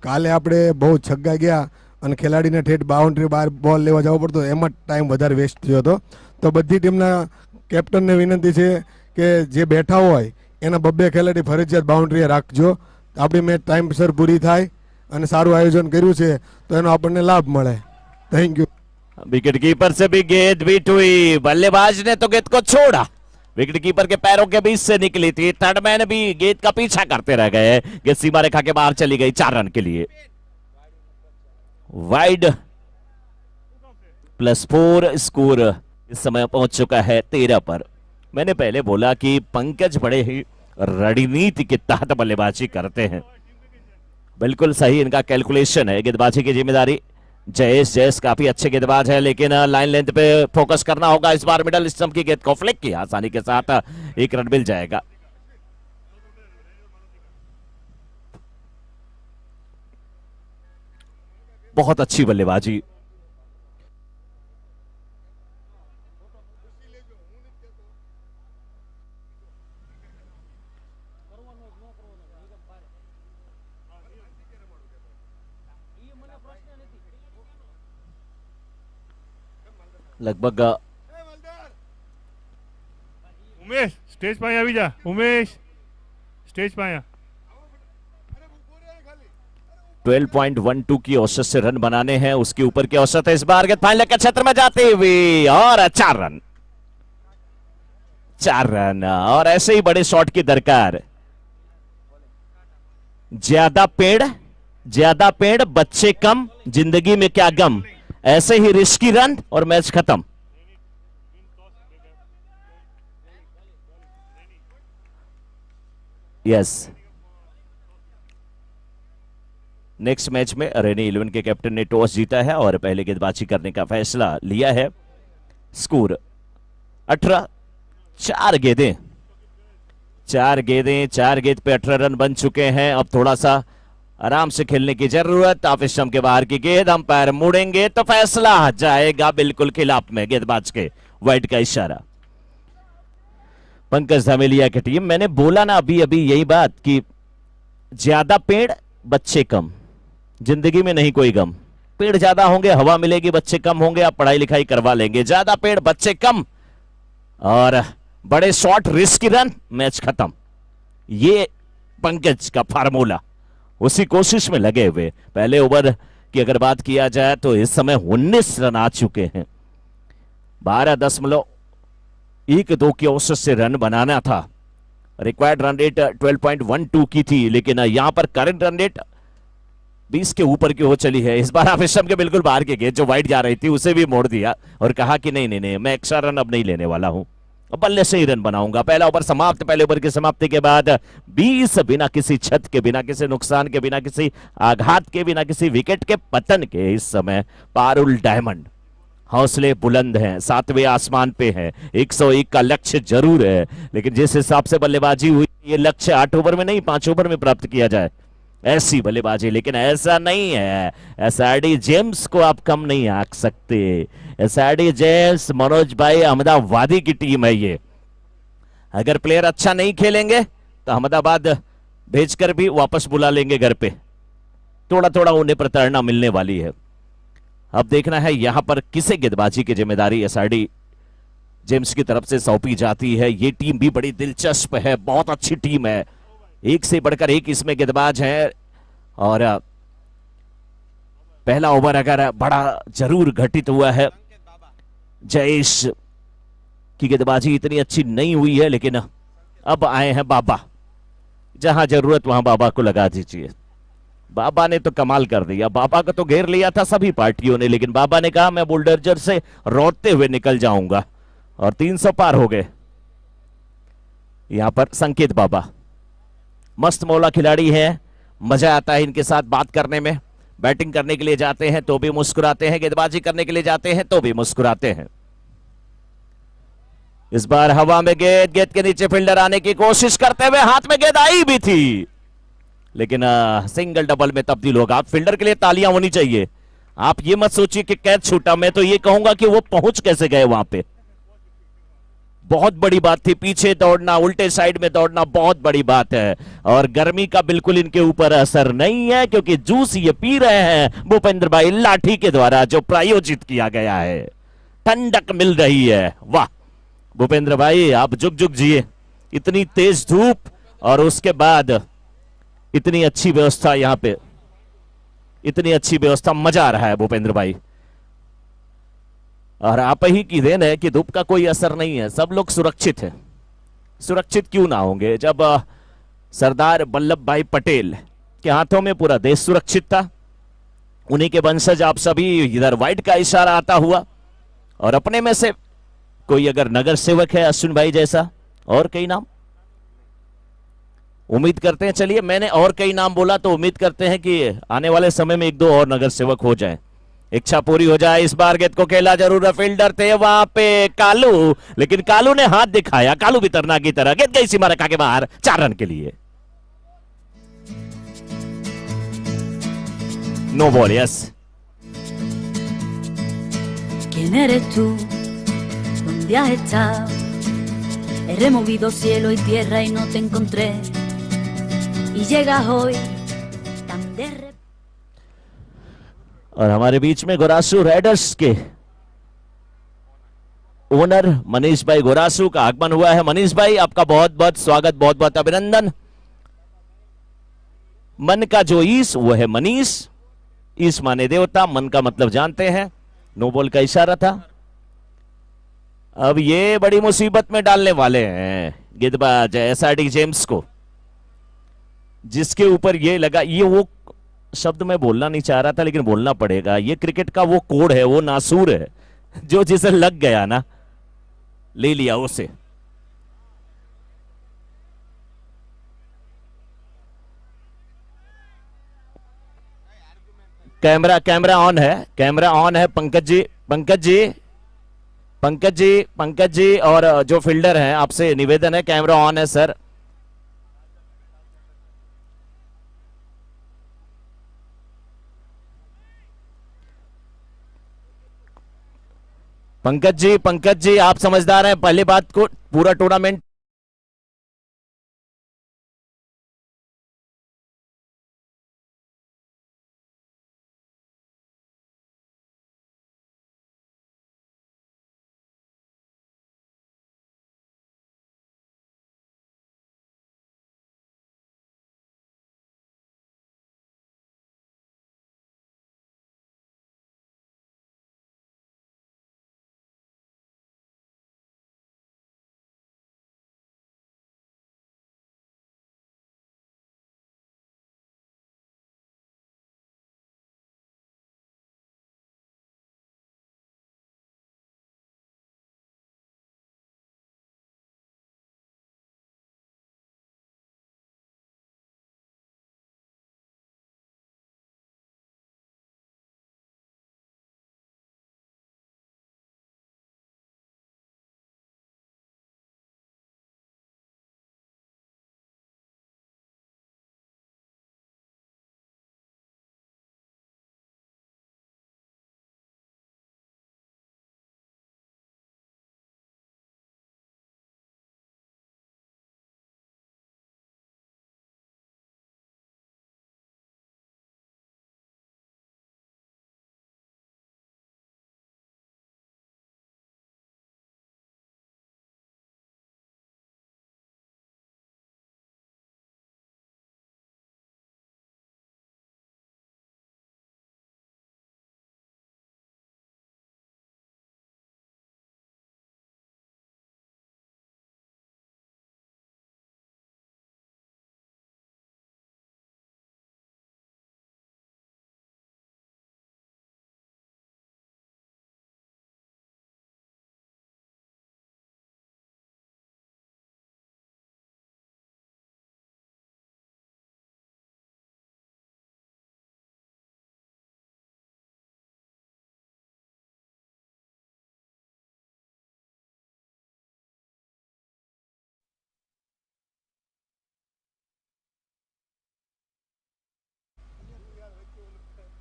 કાલે આપણે બહુ છગ્ગા ગયા અને ખેલાડીને ઠેઠ બાઉન્ડ્રી બહાર બોલ લેવા જવો પડતો, એમાં ટાઈમ વધારે વેસ્ટ થયો હતો। તો બધી ટીમના કેપ્ટનને વિનંતી છે કે જે બેઠા હોય એના બબ્બે ખેલાડી ફરજિયાત બાઉન્ડ્રીએ રાખજો, આપણી મેચ ટાઈમસર પૂરી થાય અને સારું આયોજન કર્યું છે તો એનો આપણને લાભ મળે। Thank you. विकेट कीपर से भी गेंद बीट हुई, बल्लेबाज ने तो गेंद को छोड़ा, विकेट कीपर के पैरों के बीच से निकली थी, थर्डमैन भी गेंद का पीछा करते रह गए, गेंद सीमा रेखा के बाहर चली गई, 4 रन के लिए। वाइड +4 स्कोर इस समय पहुंच चुका है 13 पर। मैंने पहले बोला कि पंकज बड़े ही रणनीति के तहत बल्लेबाजी करते हैं, बिल्कुल सही इनका कैलकुलेशन है। गेंदबाजी की जिम्मेदारी जयेश काफी अच्छे गेंदबाज है, लेकिन लाइन लेंथ पे फोकस करना होगा। इस बार मिडल स्टंप की गेंद को फ्लिक किया, आसानी के साथ 1 रन मिल जाएगा। बहुत अच्छी बल्लेबाजी, लगभग ઉમેશ સ્ટેજ પાસે આવી જા ઉમેશ સ્ટેજ પાસે 12.12 की औसत से रन बनाने हैं, उसके ऊपर की औसत है इस बार। गेंद फाइनल के क्षेत्र में जाते हुए और 4 रन, 4 रन। और ऐसे ही बड़े शॉट की दरकार। ज्यादा पेड़ बच्चे कम, जिंदगी में क्या गम, ऐसे ही रिस्की रन और मैच खत्म। यस, नेक्स्ट मैच में रेनी 11 के कैप्टन ने टॉस जीता है और पहले गेंदबाजी करने का फैसला लिया है। स्कोर 18, 4 गेंदें 4 गेंद पे 18 रन बन चुके हैं। अब थोड़ा सा आराम से खेलने की जरूरत। ऑफ स्टंप के बाहर की गेंद, अंपायर मुड़ेंगे तो फैसला जाएगा बिल्कुल खिलाफ में गेंदबाज के। वाइड का इशारा। पंकज धामेलिया की टीम, मैंने बोला ना अभी यही बात कि ज्यादा पेड़ बच्चे कम, जिंदगी में नहीं कोई गम। पेड़ ज्यादा होंगे हवा मिलेगी, बच्चे कम होंगे आप पढ़ाई लिखाई करवा लेंगे। ज्यादा पेड़ बच्चे कम और बड़े शॉट रिस्की रन, मैच खत्म। ये पंकज का फार्मूला, उसी कोशिश में लगे हुए। पहले ओवर की अगर बात किया जाए तो इस समय 19 रन आ चुके हैं। 12.12 की औसत से रन बनाना था। रिक्वायर्ड रन रेट 12.12 की थी, लेकिन यहां पर करंट रन रेट 20 के ऊपर की हो चली है। इस बार ऑफ स्टंप के बिल्कुल बाहर की गेंद जो वाइड जा रही थी उसे भी मोड़ दिया और कहा कि नहीं मैं एक्स्ट्रा रन अब नहीं लेने वाला हूं, बल्ले से ही रन बनाऊंगा। पहला ओवर समाप्त। पहले ओवर की समाप्ति के बाद 20 बिना किसी छत के, बिना किसी नुकसान के, बिना किसी आघात के, बिना किसी विकेट के पतन के इस समय पारुल डायमंड हौसले बुलंद हैं, 7वें आसमान पे हैं। 101 का लक्ष्य जरूर है, लेकिन जिस हिसाब से बल्लेबाजी हुई ये लक्ष्य 8 ओवर में नहीं 5 ओवर में प्राप्त किया जाए, ऐसी बल्लेबाजी। लेकिन ऐसा नहीं है, एसआरडी जेम्स को आप कम नहीं आंक सकते। एसआरडी जेम्स मनोज भाई अहमदाबादी की टीम है ये। अगर प्लेयर अच्छा नहीं खेलेंगे तो अहमदाबाद भेजकर भी वापस बुला लेंगे घर पे। थोड़ा थोड़ा उन्हें प्रताड़ना मिलने वाली है। अब देखना है यहां पर किसे गेंदबाजी की जिम्मेदारी एसआरडी जेम्स की तरफ से सौंपी जाती है। ये टीम भी बड़ी दिलचस्प है, बहुत अच्छी टीम है, एक से बढ़कर एक इसमें गेंदबाज है। और पहला ओवर अगर बड़ा जरूर घटित हुआ है, जयेश की गेंदबाजी इतनी अच्छी नहीं हुई है, लेकिन अब आए हैं बाबा, जहां जरूरत वहां बाबा को लगा दीजिए। बाबा ने तो कमाल कर दिया। बाबा को तो घेर लिया था सभी पार्टियों ने, लेकिन बाबा ने कहा मैं बुलडोजर से रोते हुए निकल जाऊंगा और 300 पार हो गए। यहां पर संकेत बाबा मस्त मौला खिलाड़ी है, मजा आता है इनके साथ बात करने में। बैटिंग करने के लिए जाते हैं तो भी मुस्कुराते हैं, गेंदबाजी करने के लिए जाते हैं तो भी मुस्कुराते हैं। इस बार हवा में गेंद के नीचे फील्डर आने की कोशिश करते हुए हाथ में गेंद आई भी थी, लेकिन सिंगल डबल में तब्दील होगा। आप फील्डर के लिए तालियां होनी चाहिए। आप ये मत सोचिए कि कैच छूटा, मैं तो ये कहूंगा कि वो पहुंच कैसे गए वहां पे। बहुत बड़ी बात थी, पीछे दौड़ना, उल्टे साइड में दौड़ना बहुत बड़ी बात है। और गर्मी का बिल्कुल इनके ऊपर असर नहीं है, क्योंकि जूस ये पी रहे हैं भूपेंद्र भाई लाठी के द्वारा जो प्रायोजित किया गया है। ठंडक मिल रही है। वाह भूपेंद्र भाई, आप जुग जुग जिए। इतनी तेज धूप और उसके बाद इतनी अच्छी व्यवस्था, यहां पे इतनी अच्छी व्यवस्था, मजा आ रहा है भूपेंद्र भाई। और आप ही की देन है कि धूप का कोई असर नहीं है, सब लोग सुरक्षित हैं। सुरक्षित क्यों ना होंगे जब सरदार वल्लभ भाई पटेल के हाथों में पूरा देश सुरक्षित था। उन्हीं के वंशज आप सभी। इधर वाइड का इशारा आता हुआ, और अपने में से कोई अगर नगर सेवक है अश्विन भाई जैसा, और कई नाम उम्मीद करते हैं। चलिए मैंने और कई नाम बोला तो उम्मीद करते हैं कि आने वाले समय में 1-2 और नगर सेवक हो जाएं, इच्छा पूरी हो जाए। इस बार गेंद को खेला जरूर, फील्डर थे वहां पे कालू, लेकिन कालू ने हाथ दिखाया, कालू भी तरना की तरह। गेंद गई सीमा रेखा के बाहर, 4 रन के लिए। No ball. Yes. ¿Quién eres tú? ¿Dónde has estado? He removido cielo y tierra y no te encontré. Y llegas hoy tan de repente. और हमारे बीच में गोरासू राइडर्स के ओनर मनीष भाई गोरासू का आगमन हुआ है। मनीष भाई आपका बहुत बहुत स्वागत, बहुत बहुत अभिनंदन। मन का जो ईश वो है मनीष। ईश माने देवता, मन का मतलब जानते हैं, नो बॉल का इशारा था। अब ये बड़ी मुसीबत में डालने वाले हैं गेंदबाज एसआरडी जेम्स को, जिसके ऊपर ये लगा, ये वो शब्द मैं बोलना नहीं चाह रहा था लेकिन बोलना पड़ेगा, ये क्रिकेट का वो कोड है, वो नासूर है, जो जिसे लग गया ना ले लिया उसे। कैमरा ऑन है, कैमरा ऑन है। पंकज जी, पंकज जी, पंकज जी, पंकज जी और जो फील्डर हैं आपसे निवेदन है, कैमरा ऑन है सर। पंकज जी, पंकज जी आप समझदार हैं, पहली बात को पूरा टूर्नामेंट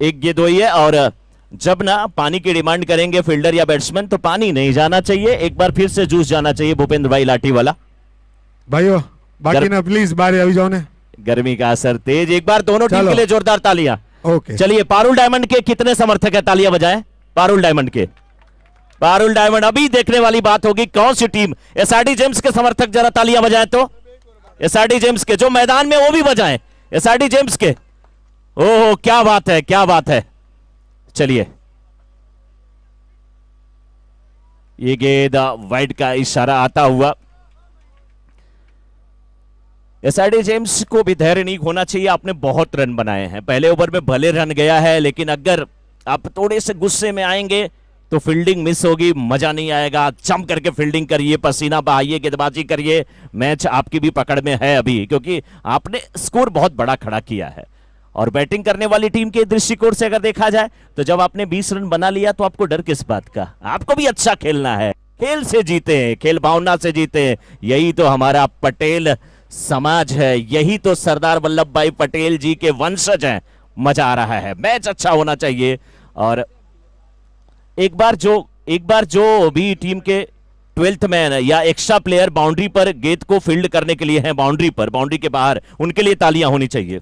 एक गेंद हुई है और जब ना पानी की डिमांड करेंगे फील्डर या बैट्समैन तो पानी नहीं जाना चाहिए, एक बार फिर से जूस जाना चाहिए। भूपेंद्र भाई लाठी वाला भाइयों बाकी ना प्लीज बाहर अभी जाओ ने, गर्मी का असर तेज। एक बार दोनों टीम चलो। के लिए जोरदार तालियां। ओके चलिए पारुल डायमंड के कितने समर्थक है, तालियां बजाएं पारुल डायमंड के। पारुल डायमंड, अभी देखने वाली बात होगी कौन सी टीम। एसआरडी जेम्स के समर्थक जरा तालियां बजाएं तो, एसआरडी जेम्स के जो मैदान में वो भी बजाएं, एसआरडी जेम्स के। ओहो क्या बात है, क्या बात है। चलिए ये गेंद वाइड का इशारा आता हुआ। एसआरडी जेम्स को भी धैर्य नहीं होना चाहिए, आपने बहुत रन बनाए हैं, पहले ओवर में भले रन गया है लेकिन अगर आप थोड़े से गुस्से में आएंगे तो फील्डिंग मिस होगी, मजा नहीं आएगा। जम करके फील्डिंग करिए, पसीना बहाइए, गेंदबाजी करिए, मैच आपकी भी पकड़ में है अभी, क्योंकि आपने स्कोर बहुत बड़ा खड़ा किया है। और बैटिंग करने वाली टीम के दृष्टिकोण से अगर देखा जाए तो जब आपने 20 रन बना लिया तो आपको डर किस बात का, आपको भी अच्छा खेलना है। खेल से जीते हैं, खेल भावना से जीते हैं, यही तो हमारा पटेल समाज है, यही तो सरदार वल्लभ भाई पटेल जी के वंशज हैं। मजा आ रहा है, मैच अच्छा होना चाहिए। और एक बार जो भी टीम के 12th मैन या एक्स्ट्रा प्लेयर बाउंड्री पर गेंद को फील्ड करने के लिए हैं, बाउंड्री पर, बाउंड्री के बाहर, उनके लिए तालियां होनी चाहिए।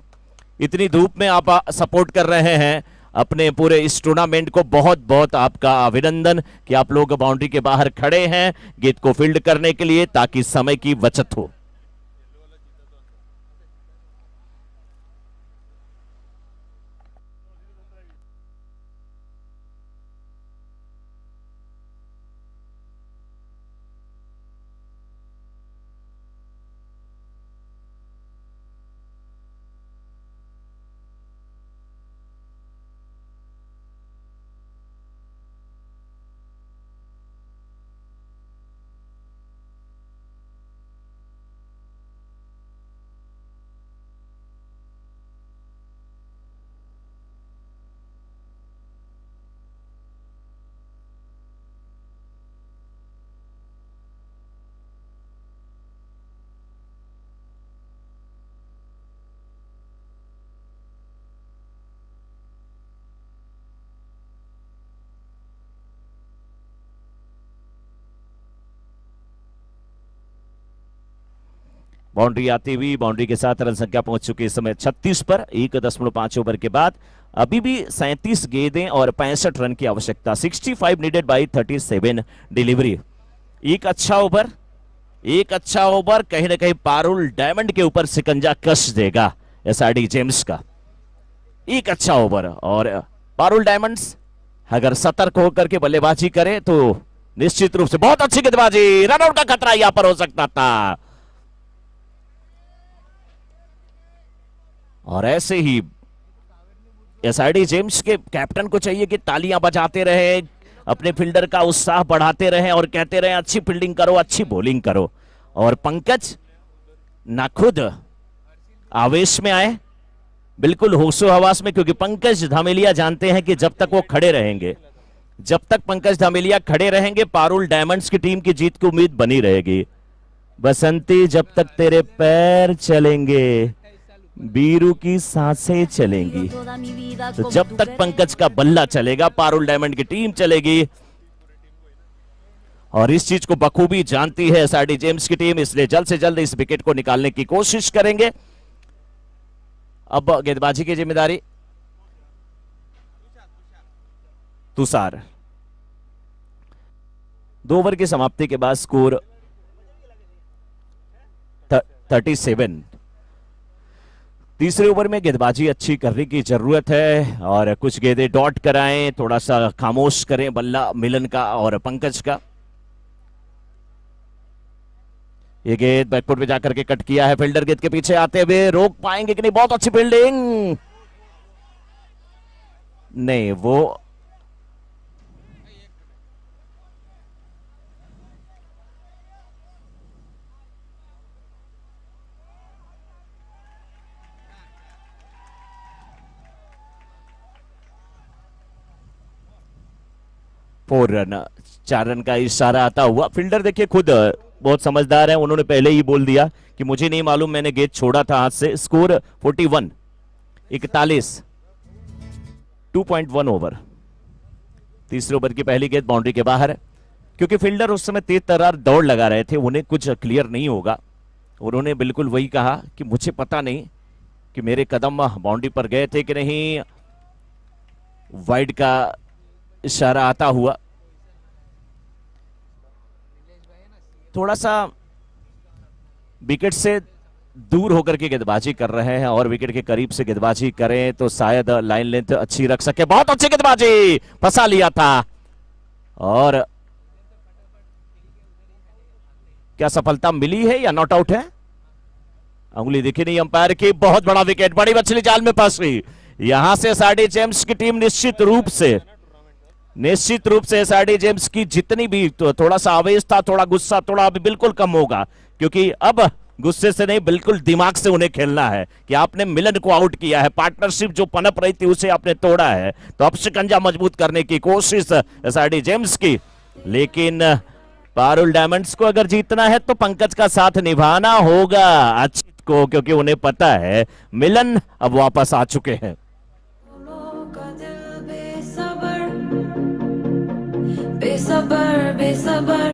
इतनी धूप में आप सपोर्ट कर रहे हैं अपने पूरे इस टूर्नामेंट को बहुत बहुत आपका अभिनंदन कि आप लोग बाउंड्री के बाहर खड़े हैं गेंद को फील्ड करने के लिए ताकि समय की बचत हो। बाउंड्री आती हुई बाउंड्री के साथ रन संख्या पहुंच चुकी है इस समय 36 पर 1.5 ओवर के बाद अभी भी 37 गेंदें और 65 रन की आवश्यकता। 65 नीडेड बाय 37 डिलीवरी। एक अच्छा ओवर कहीं ना कहीं पारुल डायमंड के ऊपर सिकंजा कस देगा एसआरडी जेम्स का। एक अच्छा ओवर और पारुल डायमंड्स अगर सतर्क होकर के बल्लेबाजी करे तो निश्चित रूप से बहुत अच्छी गेंदबाजी, रनआउट का खतरा यहां पर हो सकता था। और ऐसे ही एसआरडी जेम्स के कैप्टन को चाहिए कि तालियां बजाते रहे, अपने फील्डर का उत्साह बढ़ाते रहे और कहते रहे अच्छी फील्डिंग करो, अच्छी बॉलिंग करो। और पंकज ना खुद आवेश में आए, बिल्कुल होशो हवास में, क्योंकि पंकज धामेलिया जानते हैं कि जब तक वो खड़े रहेंगे, जब तक पंकज धामेलिया खड़े रहेंगे पारुल डायमंड्स की टीम की जीत की उम्मीद बनी रहेगी। बसंती जब तक तेरे पैर चलेंगे बीरू की सांसें चलेंगी। तो जब तक पंकज का बल्ला चलेगा पारुल डायमंड की टीम चलेगी और इस चीज को बखूबी जानती है एसआरडी जेम्स की टीम, इसलिए जल्द से जल्द इस विकेट को निकालने की कोशिश करेंगे। अब गेंदबाजी की जिम्मेदारी तुषार। 2 ओवर की समाप्ति के बाद स्कोर 37। तीसरे ओवर में गेंदबाजी अच्छी करने की जरूरत है और कुछ गेंदें डॉट कराएं, थोड़ा सा खामोश करें बल्ला मिलन का और पंकज का। ये गेंद बैकफुट पे जाकर के कट किया है, फील्डर गेंद के पीछे आते हुए रोक पाएंगे कि नहीं, बहुत अच्छी फील्डिंग। नहीं, वो फोर रन, 4 रन का इशारा आता हुआ। फील्डर देखिए खुद बहुत समझदार है, उन्होंने पहले ही बोल दिया कि मुझे नहीं मालूम, मैंने गेंद छोड़ा था हाथ से। Score 41, 41, 2.1 over. तीसरे ओवर की पहली गेंद बाउंड्री के बाहर, क्योंकि फील्डर उस समय तेज तर्रार दौड़ लगा रहे थे, उन्हें कुछ क्लियर नहीं होगा। उन्होंने बिल्कुल वही कहा कि मुझे पता नहीं कि मेरे कदम बाउंड्री पर गए थे कि नहीं। वाइड का इशारा आता हुआ, थोड़ा सा विकेट से दूर होकर के गेंदबाजी कर रहे हैं और विकेट के करीब से गेंदबाजी करें तो शायद लाइन लेंथ अच्छी रख सके। बहुत अच्छी गेंदबाजी, फंसा लिया था। और क्या सफलता मिली है या नॉट आउट है? उंगली दिखी नहीं अंपायर की। बहुत बड़ा विकेट, बड़ी मछली जाल में फंस गई। यहां से एसआरडी जेम्स की टीम निश्चित रूप से एसआरडी जेम्स की जितनी भी तो थोड़ा सा आवेश था, थोड़ा गुस्सा, थोड़ा अभी बिल्कुल कम होगा, क्योंकि अब गुस्से से नहीं बिल्कुल दिमाग से उन्हें खेलना है कि आपने मिलन को आउट किया है, पार्टनरशिप जो पनप रही थी उसे आपने तोड़ा है, तो अब शिकंजा मजबूत करने की कोशिश एसआरडी जेम्स की। लेकिन पारुल डायमंड्स को अगर जीतना है तो पंकज का साथ निभाना होगा अचित को, क्योंकि उन्हें पता है मिलन अब वापस आ चुके हैं। बेसबर बेसबर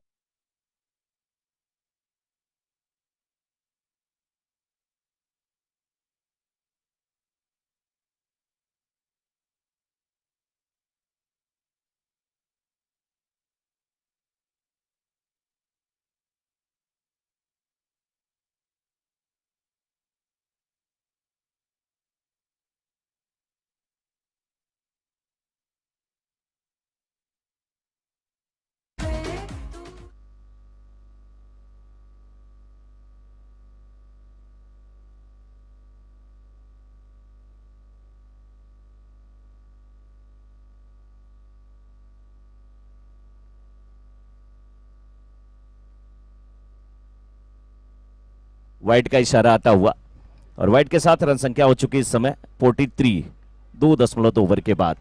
वाइड का इशारा आता हुआ, और वाइड के साथ रन संख्या हो चुकी इस समय 43, 2.2 ओवर के बाद।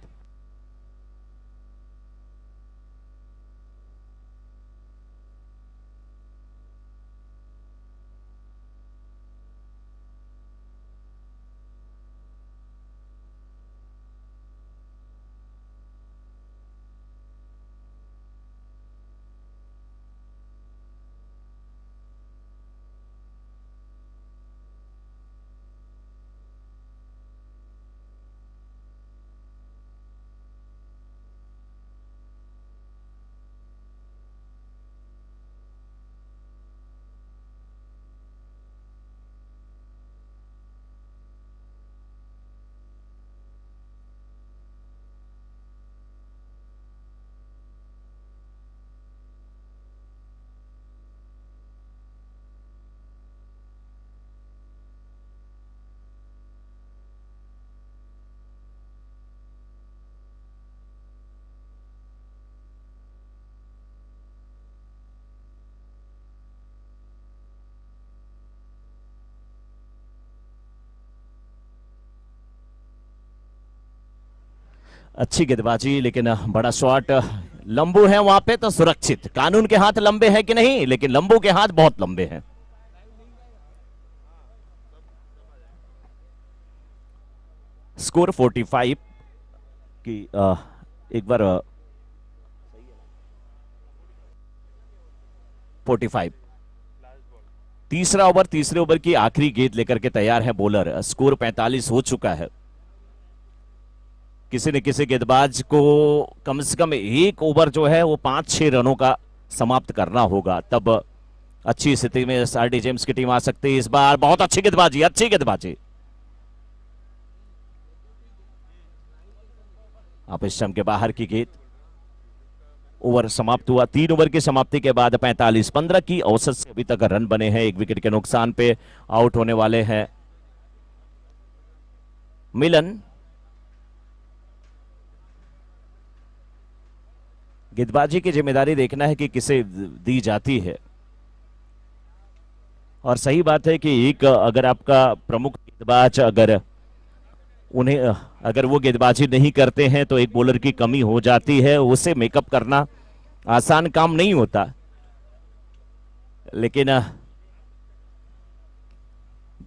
अच्छी गेंदबाजी, लेकिन बड़ा शॉट। लंबू है वहां पे तो सुरक्षित। कानून के हाथ लंबे हैं कि नहीं, लेकिन लंबू के हाथ बहुत लंबे हैं। स्कोर 45 की एक बार 45। तीसरा ओवर, तीसरे ओवर की आखिरी गेंद लेकर के तैयार है बॉलर। स्कोर 45 हो चुका है। किसी न किसी गेंदबाज को कम से कम एक ओवर जो है वो 5-6 रनों का समाप्त करना होगा, तब अच्छी स्थिति में एसआरडी जेम्स की टीम आ सकती है। इस बार बहुत अच्छी गेंदबाजी, अच्छी गेंदबाजी। आप स्टंप के बाहर की गेंद। ओवर समाप्त हुआ। 3 ओवर की समाप्ति के बाद 45, 15 की औसत से अभी तक रन बने हैं। 1 विकेट के नुकसान पे आउट होने वाले हैं मिलन। गेंदबाजी की जिम्मेदारी देखना है कि किसे दी जाती है, और सही बात है कि एक अगर आपका प्रमुख गेंदबाज अगर वो गेंदबाजी नहीं करते हैं तो एक बॉलर की कमी हो जाती है। उसे मेकअप करना आसान काम नहीं होता, लेकिन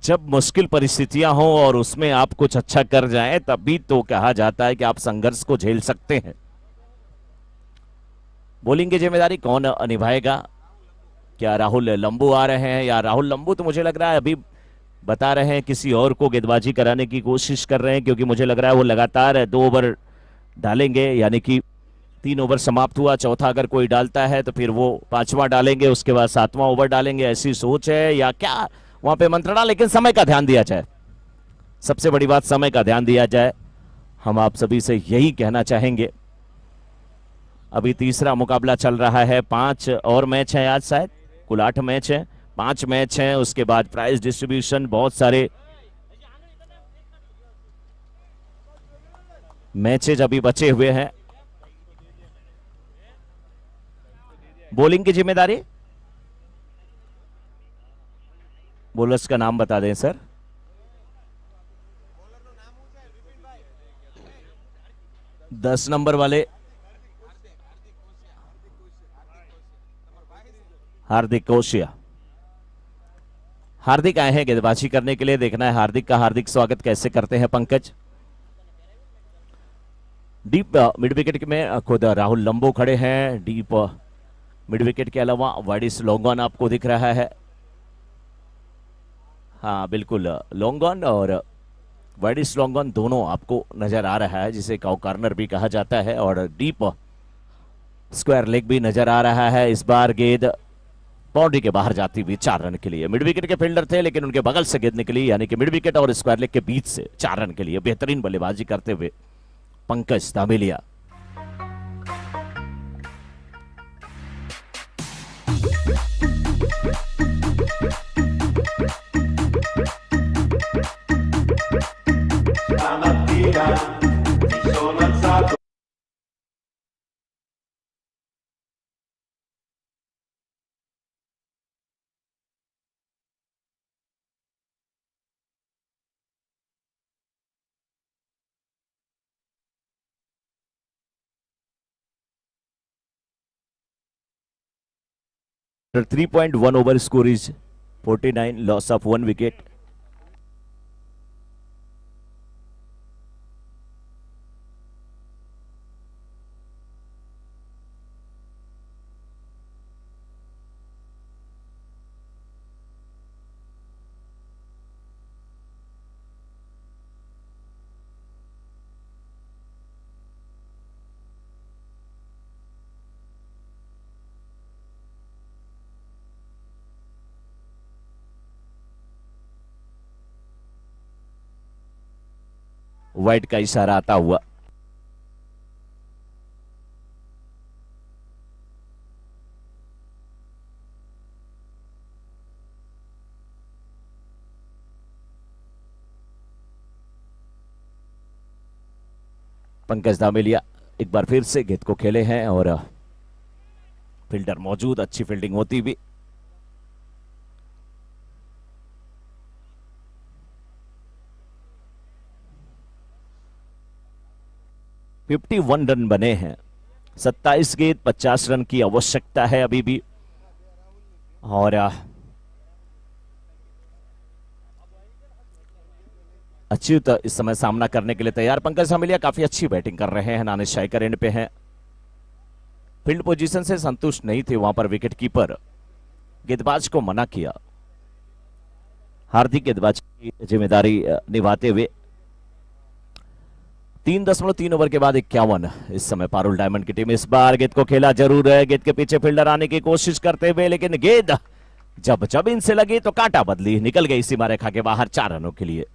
जब मुश्किल परिस्थितियां हो और उसमें आप कुछ अच्छा कर जाएं, तभी तो कहा जाता है कि आप संघर्ष को झेल सकते हैं। बॉलिंग की जिम्मेदारी कौन निभाएगा? क्या राहुल लंबू आ रहे हैं? या राहुल लंबू तो मुझे लग रहा है अभी बता रहे हैं किसी और को गेंदबाजी कराने की कोशिश कर रहे हैं, क्योंकि मुझे लग रहा है वो लगातार 2 ओवर डालेंगे, यानी कि 3 ओवर समाप्त हुआ, चौथा अगर कोई डालता है तो फिर वो 5वां डालेंगे, उसके बाद 7वां ओवर डालेंगे। ऐसी सोच है या क्या वहां पे मंत्रणा? लेकिन समय का ध्यान दिया जाए, सबसे बड़ी बात समय का ध्यान दिया जाए। हम आप सभी से यही कहना चाहेंगे। अभी तीसरा मुकाबला चल रहा है। 5 और मैच हैं आज, शायद कुल 8 मैच हैं, 5 मैच हैं। उसके बाद प्राइज डिस्ट्रीब्यूशन, बहुत सारे मैचेज अभी बचे हुए हैं। बॉलिंग की जिम्मेदारी बॉलर्स का नाम बता दें सर। दस नंबर वाले हार्दिक कोशिया। हार्दिक आए हैं गेंदबाजी करने के लिए। देखना है हार्दिक का हार्दिक स्वागत कैसे करते हैं पंकज। डीप मिड विकेट में खुद राहुल लंबो खड़े हैं। डीप मिड विकेट के अलावा वाइडिस लॉन्गॉन आपको दिख रहा है। हाँ बिल्कुल, लॉन्गॉन और वाइडिस लॉन्गॉन दोनों आपको नजर आ रहा है, जिसे काउ कार्नर भी कहा जाता है। और डीप स्क्वायर लेग भी नजर आ रहा है। इस बार गेंद बाउंड्री के बाहर जाती हुई 4 रन के लिए। मिड विकेट के फील्डर थे, लेकिन उनके बगल से गेंद निकली, यानी कि मिड विकेट और स्क्वायर लेग के बीच से 4 रन के लिए बेहतरीन बल्लेबाजी करते हुए Pankaj Dhameliya. Stamattina mi sono alzato 3.1 over score is 49, loss of 1 wicket. Wide का इशारा आता हुआ। पंकज धामेलिया एक बार फिर से गेंद को खेले हैं और फील्डर मौजूद, अच्छी फील्डिंग होती भी। फिफ्टी 51 रन बने हैं, 27 गेंद 50 रन की आवश्यकता है अभी भी। और अच्युत इस समय सामना करने के लिए तैयार। पंकज धामेलिया काफी अच्छी बैटिंग कर रहे हैं, नानिश शाइकर एंड पे हैं। फील्ड पोजीशन से संतुष्ट नहीं थे वहां पर विकेट कीपर, गेंदबाज को मना किया। हार्दिक गेंदबाज की जिम्मेदारी निभाते हुए 3.3 ओवर के बाद 51। इस समय पारुल डायमंड की टीम इस बार गेंद को खेला जरूर है, गेंद के पीछे फील्डर आने की कोशिश करते हुए, लेकिन गेंद जब जब इनसे लगी तो कांटा बदली, निकल गई सीमा रेखा के बाहर 4 रनों के लिए।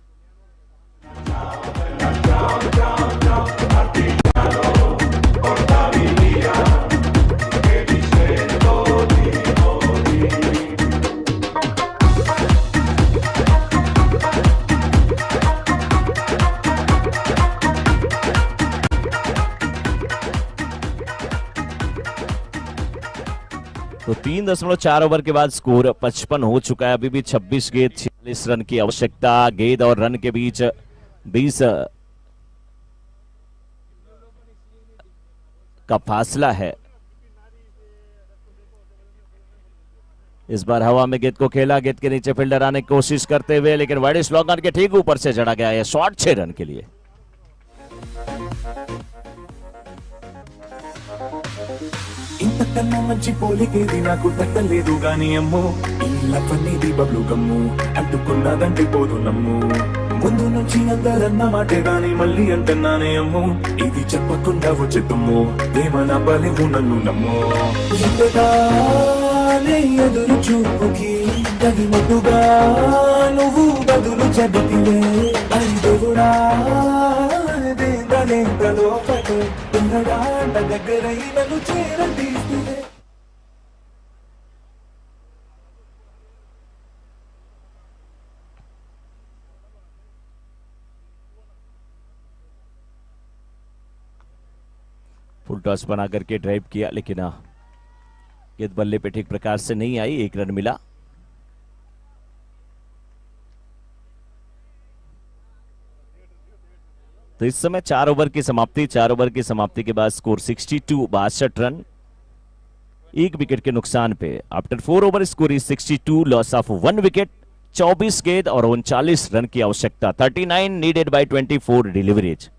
तो 3.4 ओवर के बाद स्कोर 55 हो चुका है। अभी भी 26 गेंद 46 रन की आवश्यकता। गेंद और रन के बीच 20 का फासला है। इस बार हवा में गेंद को खेला, गेंद के नीचे फील्डर आने की कोशिश करते हुए, लेकिन वाइड स्लॉगर के ठीक ऊपर से जड़ा गया है। शॉट 6 रन के लिए। ఇంతకన్నా మంచి పోలికేది నాకు తట్టలేదు గాని అమ్మో ఇలా పన్నీది బబ్లు గమ్ము అంటుకున్నదంటే పోదు నమ్ము ముందు నుంచి అందరన్న మాటే గాని మళ్ళీ అంటున్నానే అమ్ము ఇది చెప్పకుండా వచ్చే తుమ్ము ప్రేమ నా బలివు నన్ను నమ్ము ఇంతగానే ఎదురు చూపుకి తగినట్టుగా నువ్వు బదులు చెబితివే అని దేవుడా దగ్గరై నన్ను చేరదీస్తే फुल टॉस बना करके ड्राइव किया, लेकिन गेंद बल्ले पे ठीक प्रकार से नहीं आई। 1 रन मिला। तो इस समय 4 ओवर की समाप्ति। 4 ओवर की समाप्ति के बाद स्कोर 62, 62 रन, 1 विकेट के नुकसान पे। After 4 over score is 62, loss of 1 wicket. 24 गेंद और 39 रन की आवश्यकता। 39 नीडेड बाय 24 डिलीवरीज।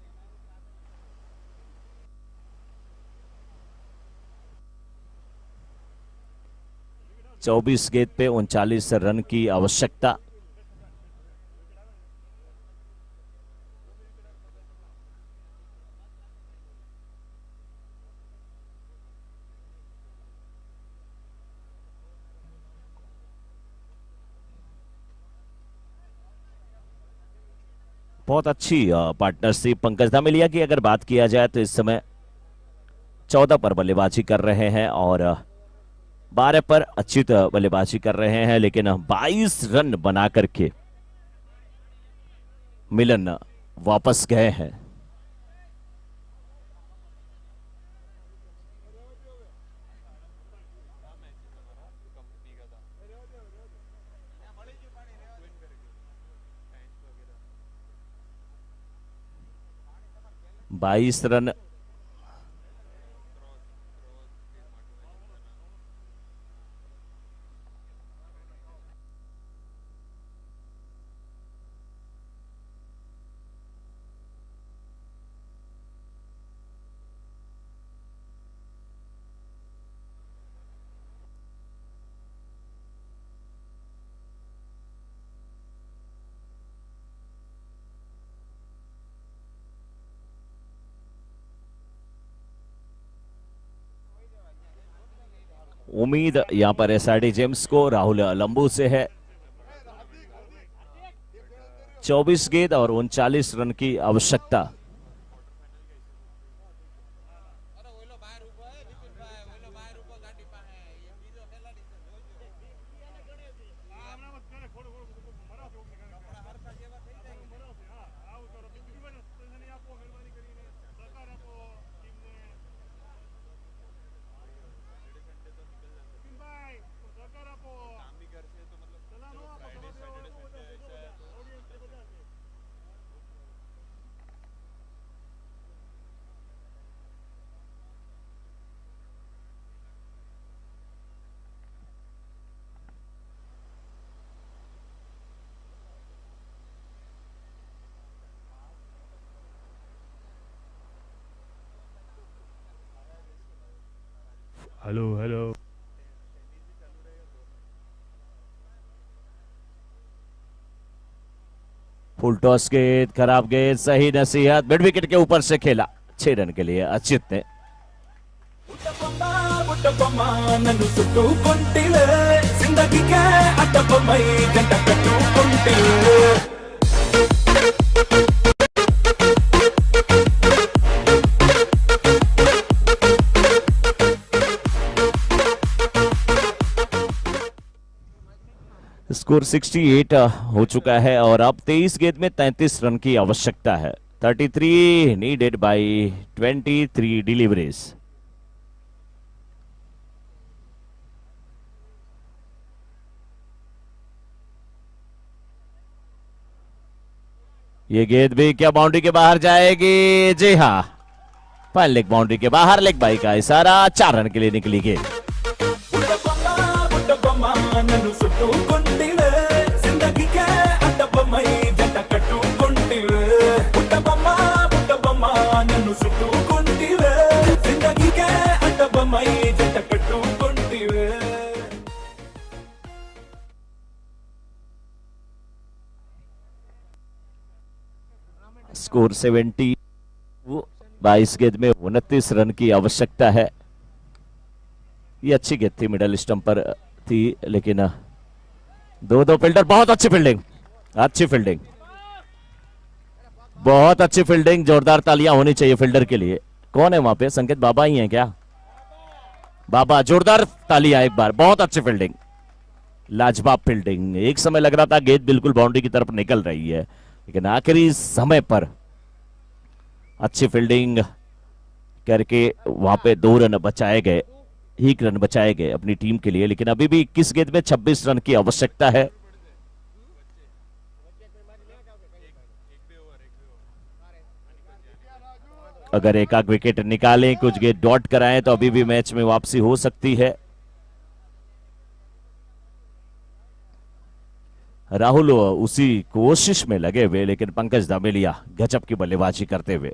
चौबीस गेंद पे 39 रन की आवश्यकता। बहुत अच्छी पार्टनरशिप पंकज धामेलिया की अगर बात किया जाए तो इस समय 14 पर बल्लेबाजी कर रहे हैं और 12 पर अच्छी बल्लेबाजी कर रहे हैं, लेकिन 22 रन बना करके मिलन वापस गए हैं। बाईस रन उम्मीद यहां पर एसआरडी जेम्स को राहुल लंबू से है। 24 गेंद और 39 रन की आवश्यकता। हेलो हेलो फुल टॉस गेंद, खराब गेंद, सही नसीहत, मिड विकेट के ऊपर से खेला 6 रन के लिए अचित ने। బుట్టబొమ్మ నన్ను చుట్టుకుంటిలే జిందగీకే అడ్డబొమ్మై గంట కట్టుకుంటిలే स्कोर 68 हो चुका है और अब 23 गेंद में 33 रन की आवश्यकता है। 33 नीडेड बाय 23 डिलीवरीज। ये गेंद भी क्या बाउंड्री के बाहर जाएगी? जी हाँ, फाइन लेग बाउंड्री के बाहर, लेग बाई का इशारा, 4 रन के लिए निकली गेंद। బుట్టబొమ్మ నన్ను చుట్టుకుంటిలే జిందగీకే అడ్డబొమ్మై గంట కట్టుకుంటిలే బుట్టబొమ్మ నన్ను చుట్టుకుంటిలే జిందగీకే అడ్డబొమ్మై గంట కట్టుకుంటిలే स्कोर 70, 22 गेंद में 29 रन की आवश्यकता है। ये अच्छी गेंद थी, मिडल स्टंप पर थी, लेकिन दो फील्डर, बहुत अच्छी फील्डिंग, अच्छी फील्डिंग, बहुत अच्छी फील्डिंग। जोरदार तालियां होनी चाहिए फील्डर के लिए। कौन है वहां पे? संकेत बाबा ही हैं क्या? बाबा, जोरदार तालियां एक बार, बहुत अच्छी फील्डिंग, लाजवाब फील्डिंग। एक समय लग रहा था गेंद बिल्कुल बाउंड्री की तरफ निकल रही है, लेकिन आखिरी समय पर अच्छी फील्डिंग करके वहां पे 2 रन बचाए गए, 1 रन बचाए गए अपनी टीम के लिए। लेकिन अभी भी 21 गेंद में 26 रन की आवश्यकता है। अगर एक आध विकेट निकालें, कुछ गेंद डॉट कराएं, तो अभी भी मैच में वापसी हो सकती है। राहुल उसी कोशिश में लगे हुए, लेकिन पंकज धामेलिया गजब की बल्लेबाजी करते हुए।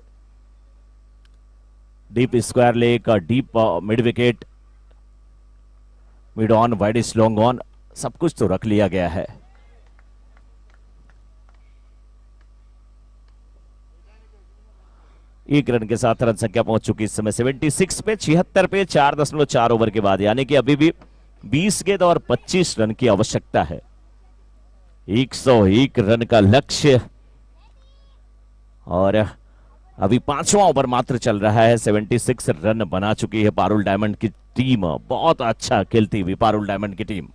Deep square leg, deep mid wicket, mid on, wide long on, सब कुछ तो रख लिया गया है। एक रन के साथ रन संख्या पहुंच चुकी इस समय 76 पे, 76 पे 4.4 ओवर के बाद, यानी कि अभी भी 20 गेंद और 25 रन की आवश्यकता है। 101 रन का लक्ष्य, और अभी 5वां ओवर मात्र चल रहा है। 76 रन बना चुकी है पारुल डायमंड की टीम। बहुत अच्छा खेलती हुई पारुल डायमंड की टीम।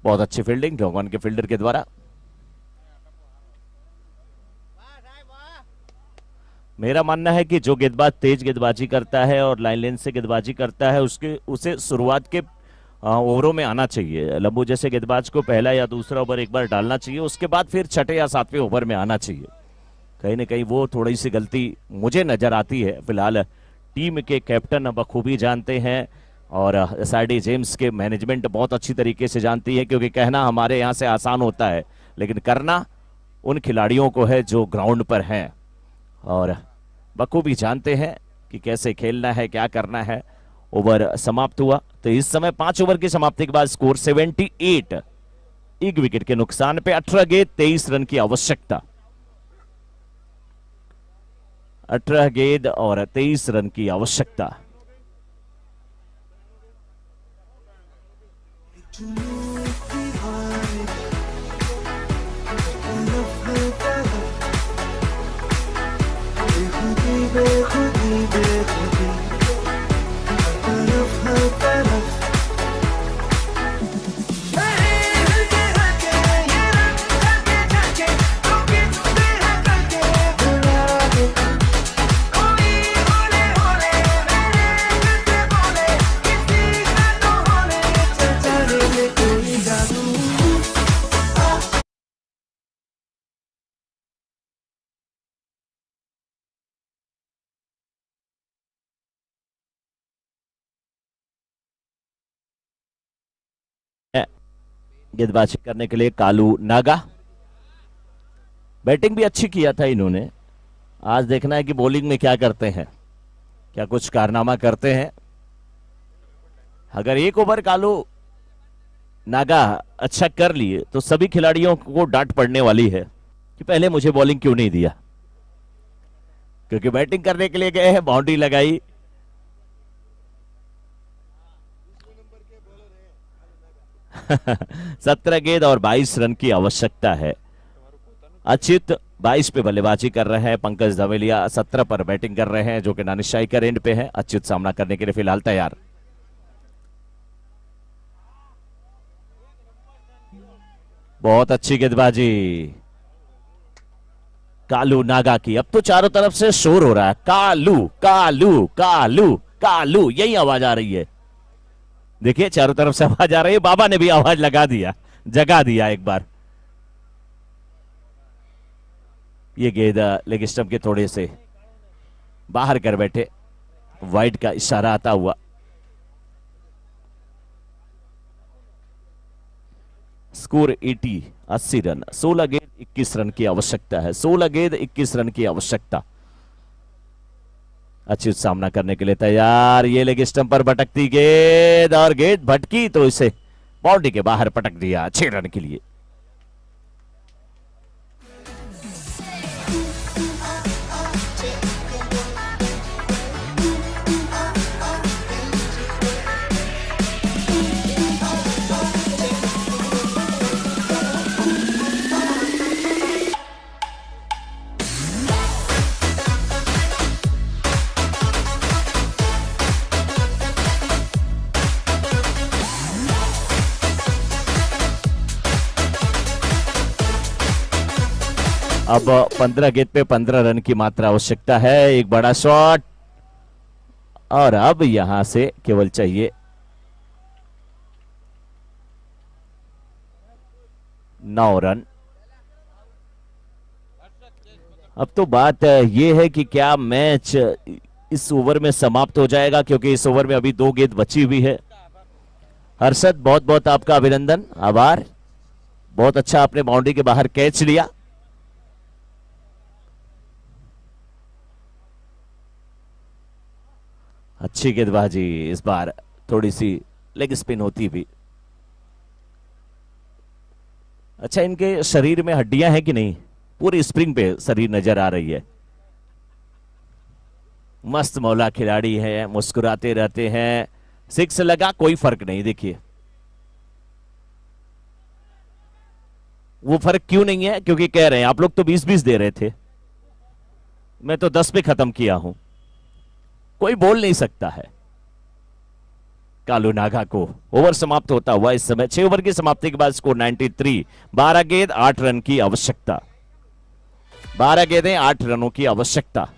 बहुत अच्छी फील्डिंग जॉगवान के फील्डर के द्वारा। मेरा मानना है कि जो गेंदबाज तेज गेंदबाजी करता है और लाइन लेंथ से गेंदबाजी करता है, उसे शुरुआत के ओवरों में आना चाहिए। लंबू जैसे गेंदबाज को पहला या दूसरा ओवर एक बार डालना चाहिए, उसके बाद फिर छठे या 7वें ओवर में आना चाहिए। कहीं ना कहीं वो थोड़ी सी गलती मुझे नजर आती है। फिलहाल टीम के कैप्टन बखूबी जानते हैं और एसआरडी जेम्स के मैनेजमेंट बहुत अच्छी तरीके से जानती है, क्योंकि कहना हमारे यहाँ से आसान होता है, लेकिन करना उन खिलाड़ियों को है जो ग्राउंड पर हैं, और बखूबी जानते हैं कि कैसे खेलना है, क्या करना है। ओवर समाप्त हुआ, तो इस समय 5 ओवर की समाप्ति के बाद स्कोर 78, 1 विकेट के नुकसान पे 18 गेंद 23 रन की आवश्यकता। 18 गेंद और 23 रन की आवश्यकता। गेंदबाजी करने के लिए कालू नागा। बैटिंग भी अच्छी किया था इन्होंने, आज देखना है कि बॉलिंग में क्या करते हैं, क्या कुछ कारनामा करते हैं। अगर एक ओवर कालू नागा अच्छा कर लिए तो सभी खिलाड़ियों को डांट पड़ने वाली है कि पहले मुझे बॉलिंग क्यों नहीं दिया, क्योंकि बैटिंग करने के लिए गए हैं, बाउंड्री लगाई। सत्रह गेंद और 22 रन की आवश्यकता है। अच्युत 22 पे बल्लेबाजी कर रहे हैं, पंकज धवेलिया 17 पर बैटिंग कर रहे हैं, जो कि नानिशाही का एंड पे है। अच्युत सामना करने के लिए फिलहाल तैयार। बहुत अच्छी गेंदबाजी कालू नागा की। अब तो चारों तरफ से शोर हो रहा है, कालू कालू कालू कालू, यही आवाज आ रही है। देखिए चारों तरफ से आवाज आ रही है, बाबा ने भी आवाज लगा दिया, जगा दिया एक बार। ये गेंद लेग स्टंप के थोड़े से बाहर कर बैठे, वाइड का इशारा आता हुआ। स्कोर 80 रन, 16 गेंद 21 रन की आवश्यकता है। 16 गेंद 21 रन की आवश्यकता। अच्युत सामना करने के लिए तैयार। ये लेग स्टंप पर भटकती गेंद, और गेंद भटकी तो इसे बाउंड्री के बाहर पटक दिया 6 रन के लिए। अब 15 गेंद पे 15 रन की मात्रा आवश्यकता है। एक बड़ा शॉट, और अब यहां से केवल चाहिए 9 रन। अब तो बात यह है कि क्या मैच इस ओवर में समाप्त हो जाएगा, क्योंकि इस ओवर में अभी 2 गेंद बची हुई है। हर्षद, बहुत बहुत आपका अभिनंदन, आभार। बहुत अच्छा, आपने बाउंड्री के बाहर कैच लिया। अच्छी गेंदबाजी, इस बार थोड़ी सी लेग स्पिन होती भी। अच्छा, इनके शरीर में हड्डियां हैं कि नहीं? पूरी स्प्रिंग पे शरीर नजर आ रही है। मस्त मौला खिलाड़ी है, मुस्कुराते रहते हैं। 6 लगा, कोई फर्क नहीं। देखिए वो फर्क क्यों नहीं है, क्योंकि कह रहे हैं आप लोग तो 20-20 दे रहे थे, मैं तो 10 पे खत्म किया हूं। कोई बोल नहीं सकता है कालू नागा को। ओवर समाप्त होता हुआ इस समय 6 ओवर की समाप्ति के बाद स्कोर 93। 12 गेंद 8 रन की आवश्यकता। 12 गेंदें 8 रनों की आवश्यकता।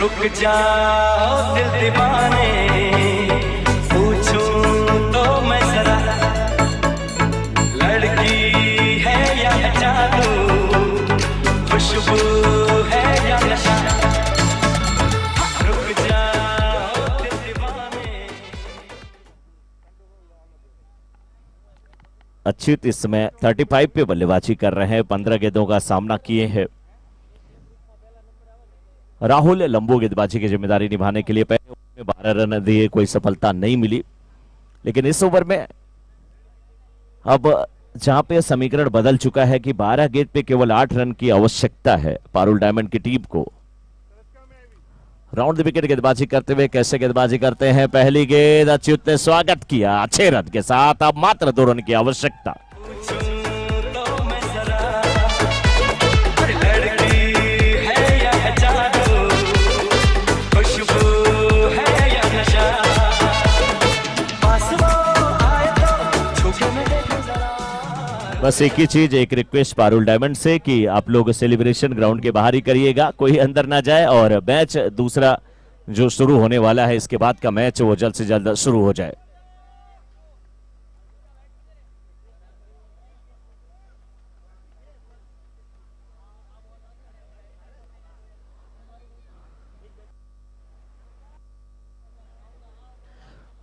रुक जाओ दिल दीवाने, पूछूं तो मैं जरा, लड़की है या जादू, खुशबू है या नशा, रुक जाओ दिल दीवाने। अच्युत इस समय 35 पे बल्लेबाजी कर रहे हैं, 15 गेंदों का सामना किए हैं। राहुल लंबो गेंदबाजी की जिम्मेदारी निभाने के लिए पहले ओवर में 12 रन दिए, कोई सफलता नहीं मिली। लेकिन इस ओवर में अब जहां पे समीकरण बदल चुका है कि 12 गेंद पे केवल 8 रन की आवश्यकता है पारुल डायमंड की टीम को। राउंड द विकेट गेंदबाजी करते हुए कैसे गेंदबाजी करते हैं, पहली गेंद अच्युत ने स्वागत किया अच्छे रन के साथ। अब मात्र 2 रन की आवश्यकता। तो मैं जरा लड़की है या जादू, खुशबू है या नशा, पास वो आए तो छूके में देखो जरा। बस एक ही चीज, एक रिक्वेस्ट पारुल डायमंड से कि आप लोग सेलिब्रेशन ग्राउंड के बाहर ही करिएगा, कोई अंदर ना जाए और मैच दूसरा जो शुरू होने वाला है इसके बाद का मैच वो जल्द से जल्द शुरू हो जाए।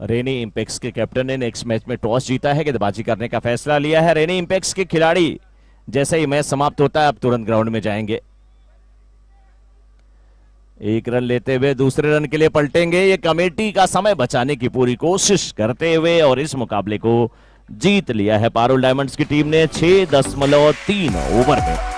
रेनी इंपेक्स के कैप्टन ने नेक्स्ट मैच में टॉस जीता है, गेंदबाजी करने का फैसला लिया है। रेनी इंपेक्स के खिलाड़ी जैसे ही मैच समाप्त होता है अब तुरंत ग्राउंड में जाएंगे। 1 रन लेते हुए दूसरे रन के लिए पलटेंगे। ये कमेटी का समय बचाने की पूरी कोशिश करते हुए और इस मुकाबले को जीत लिया है पारुल डायमंड्स की टीम ने 6.3 ओवर में।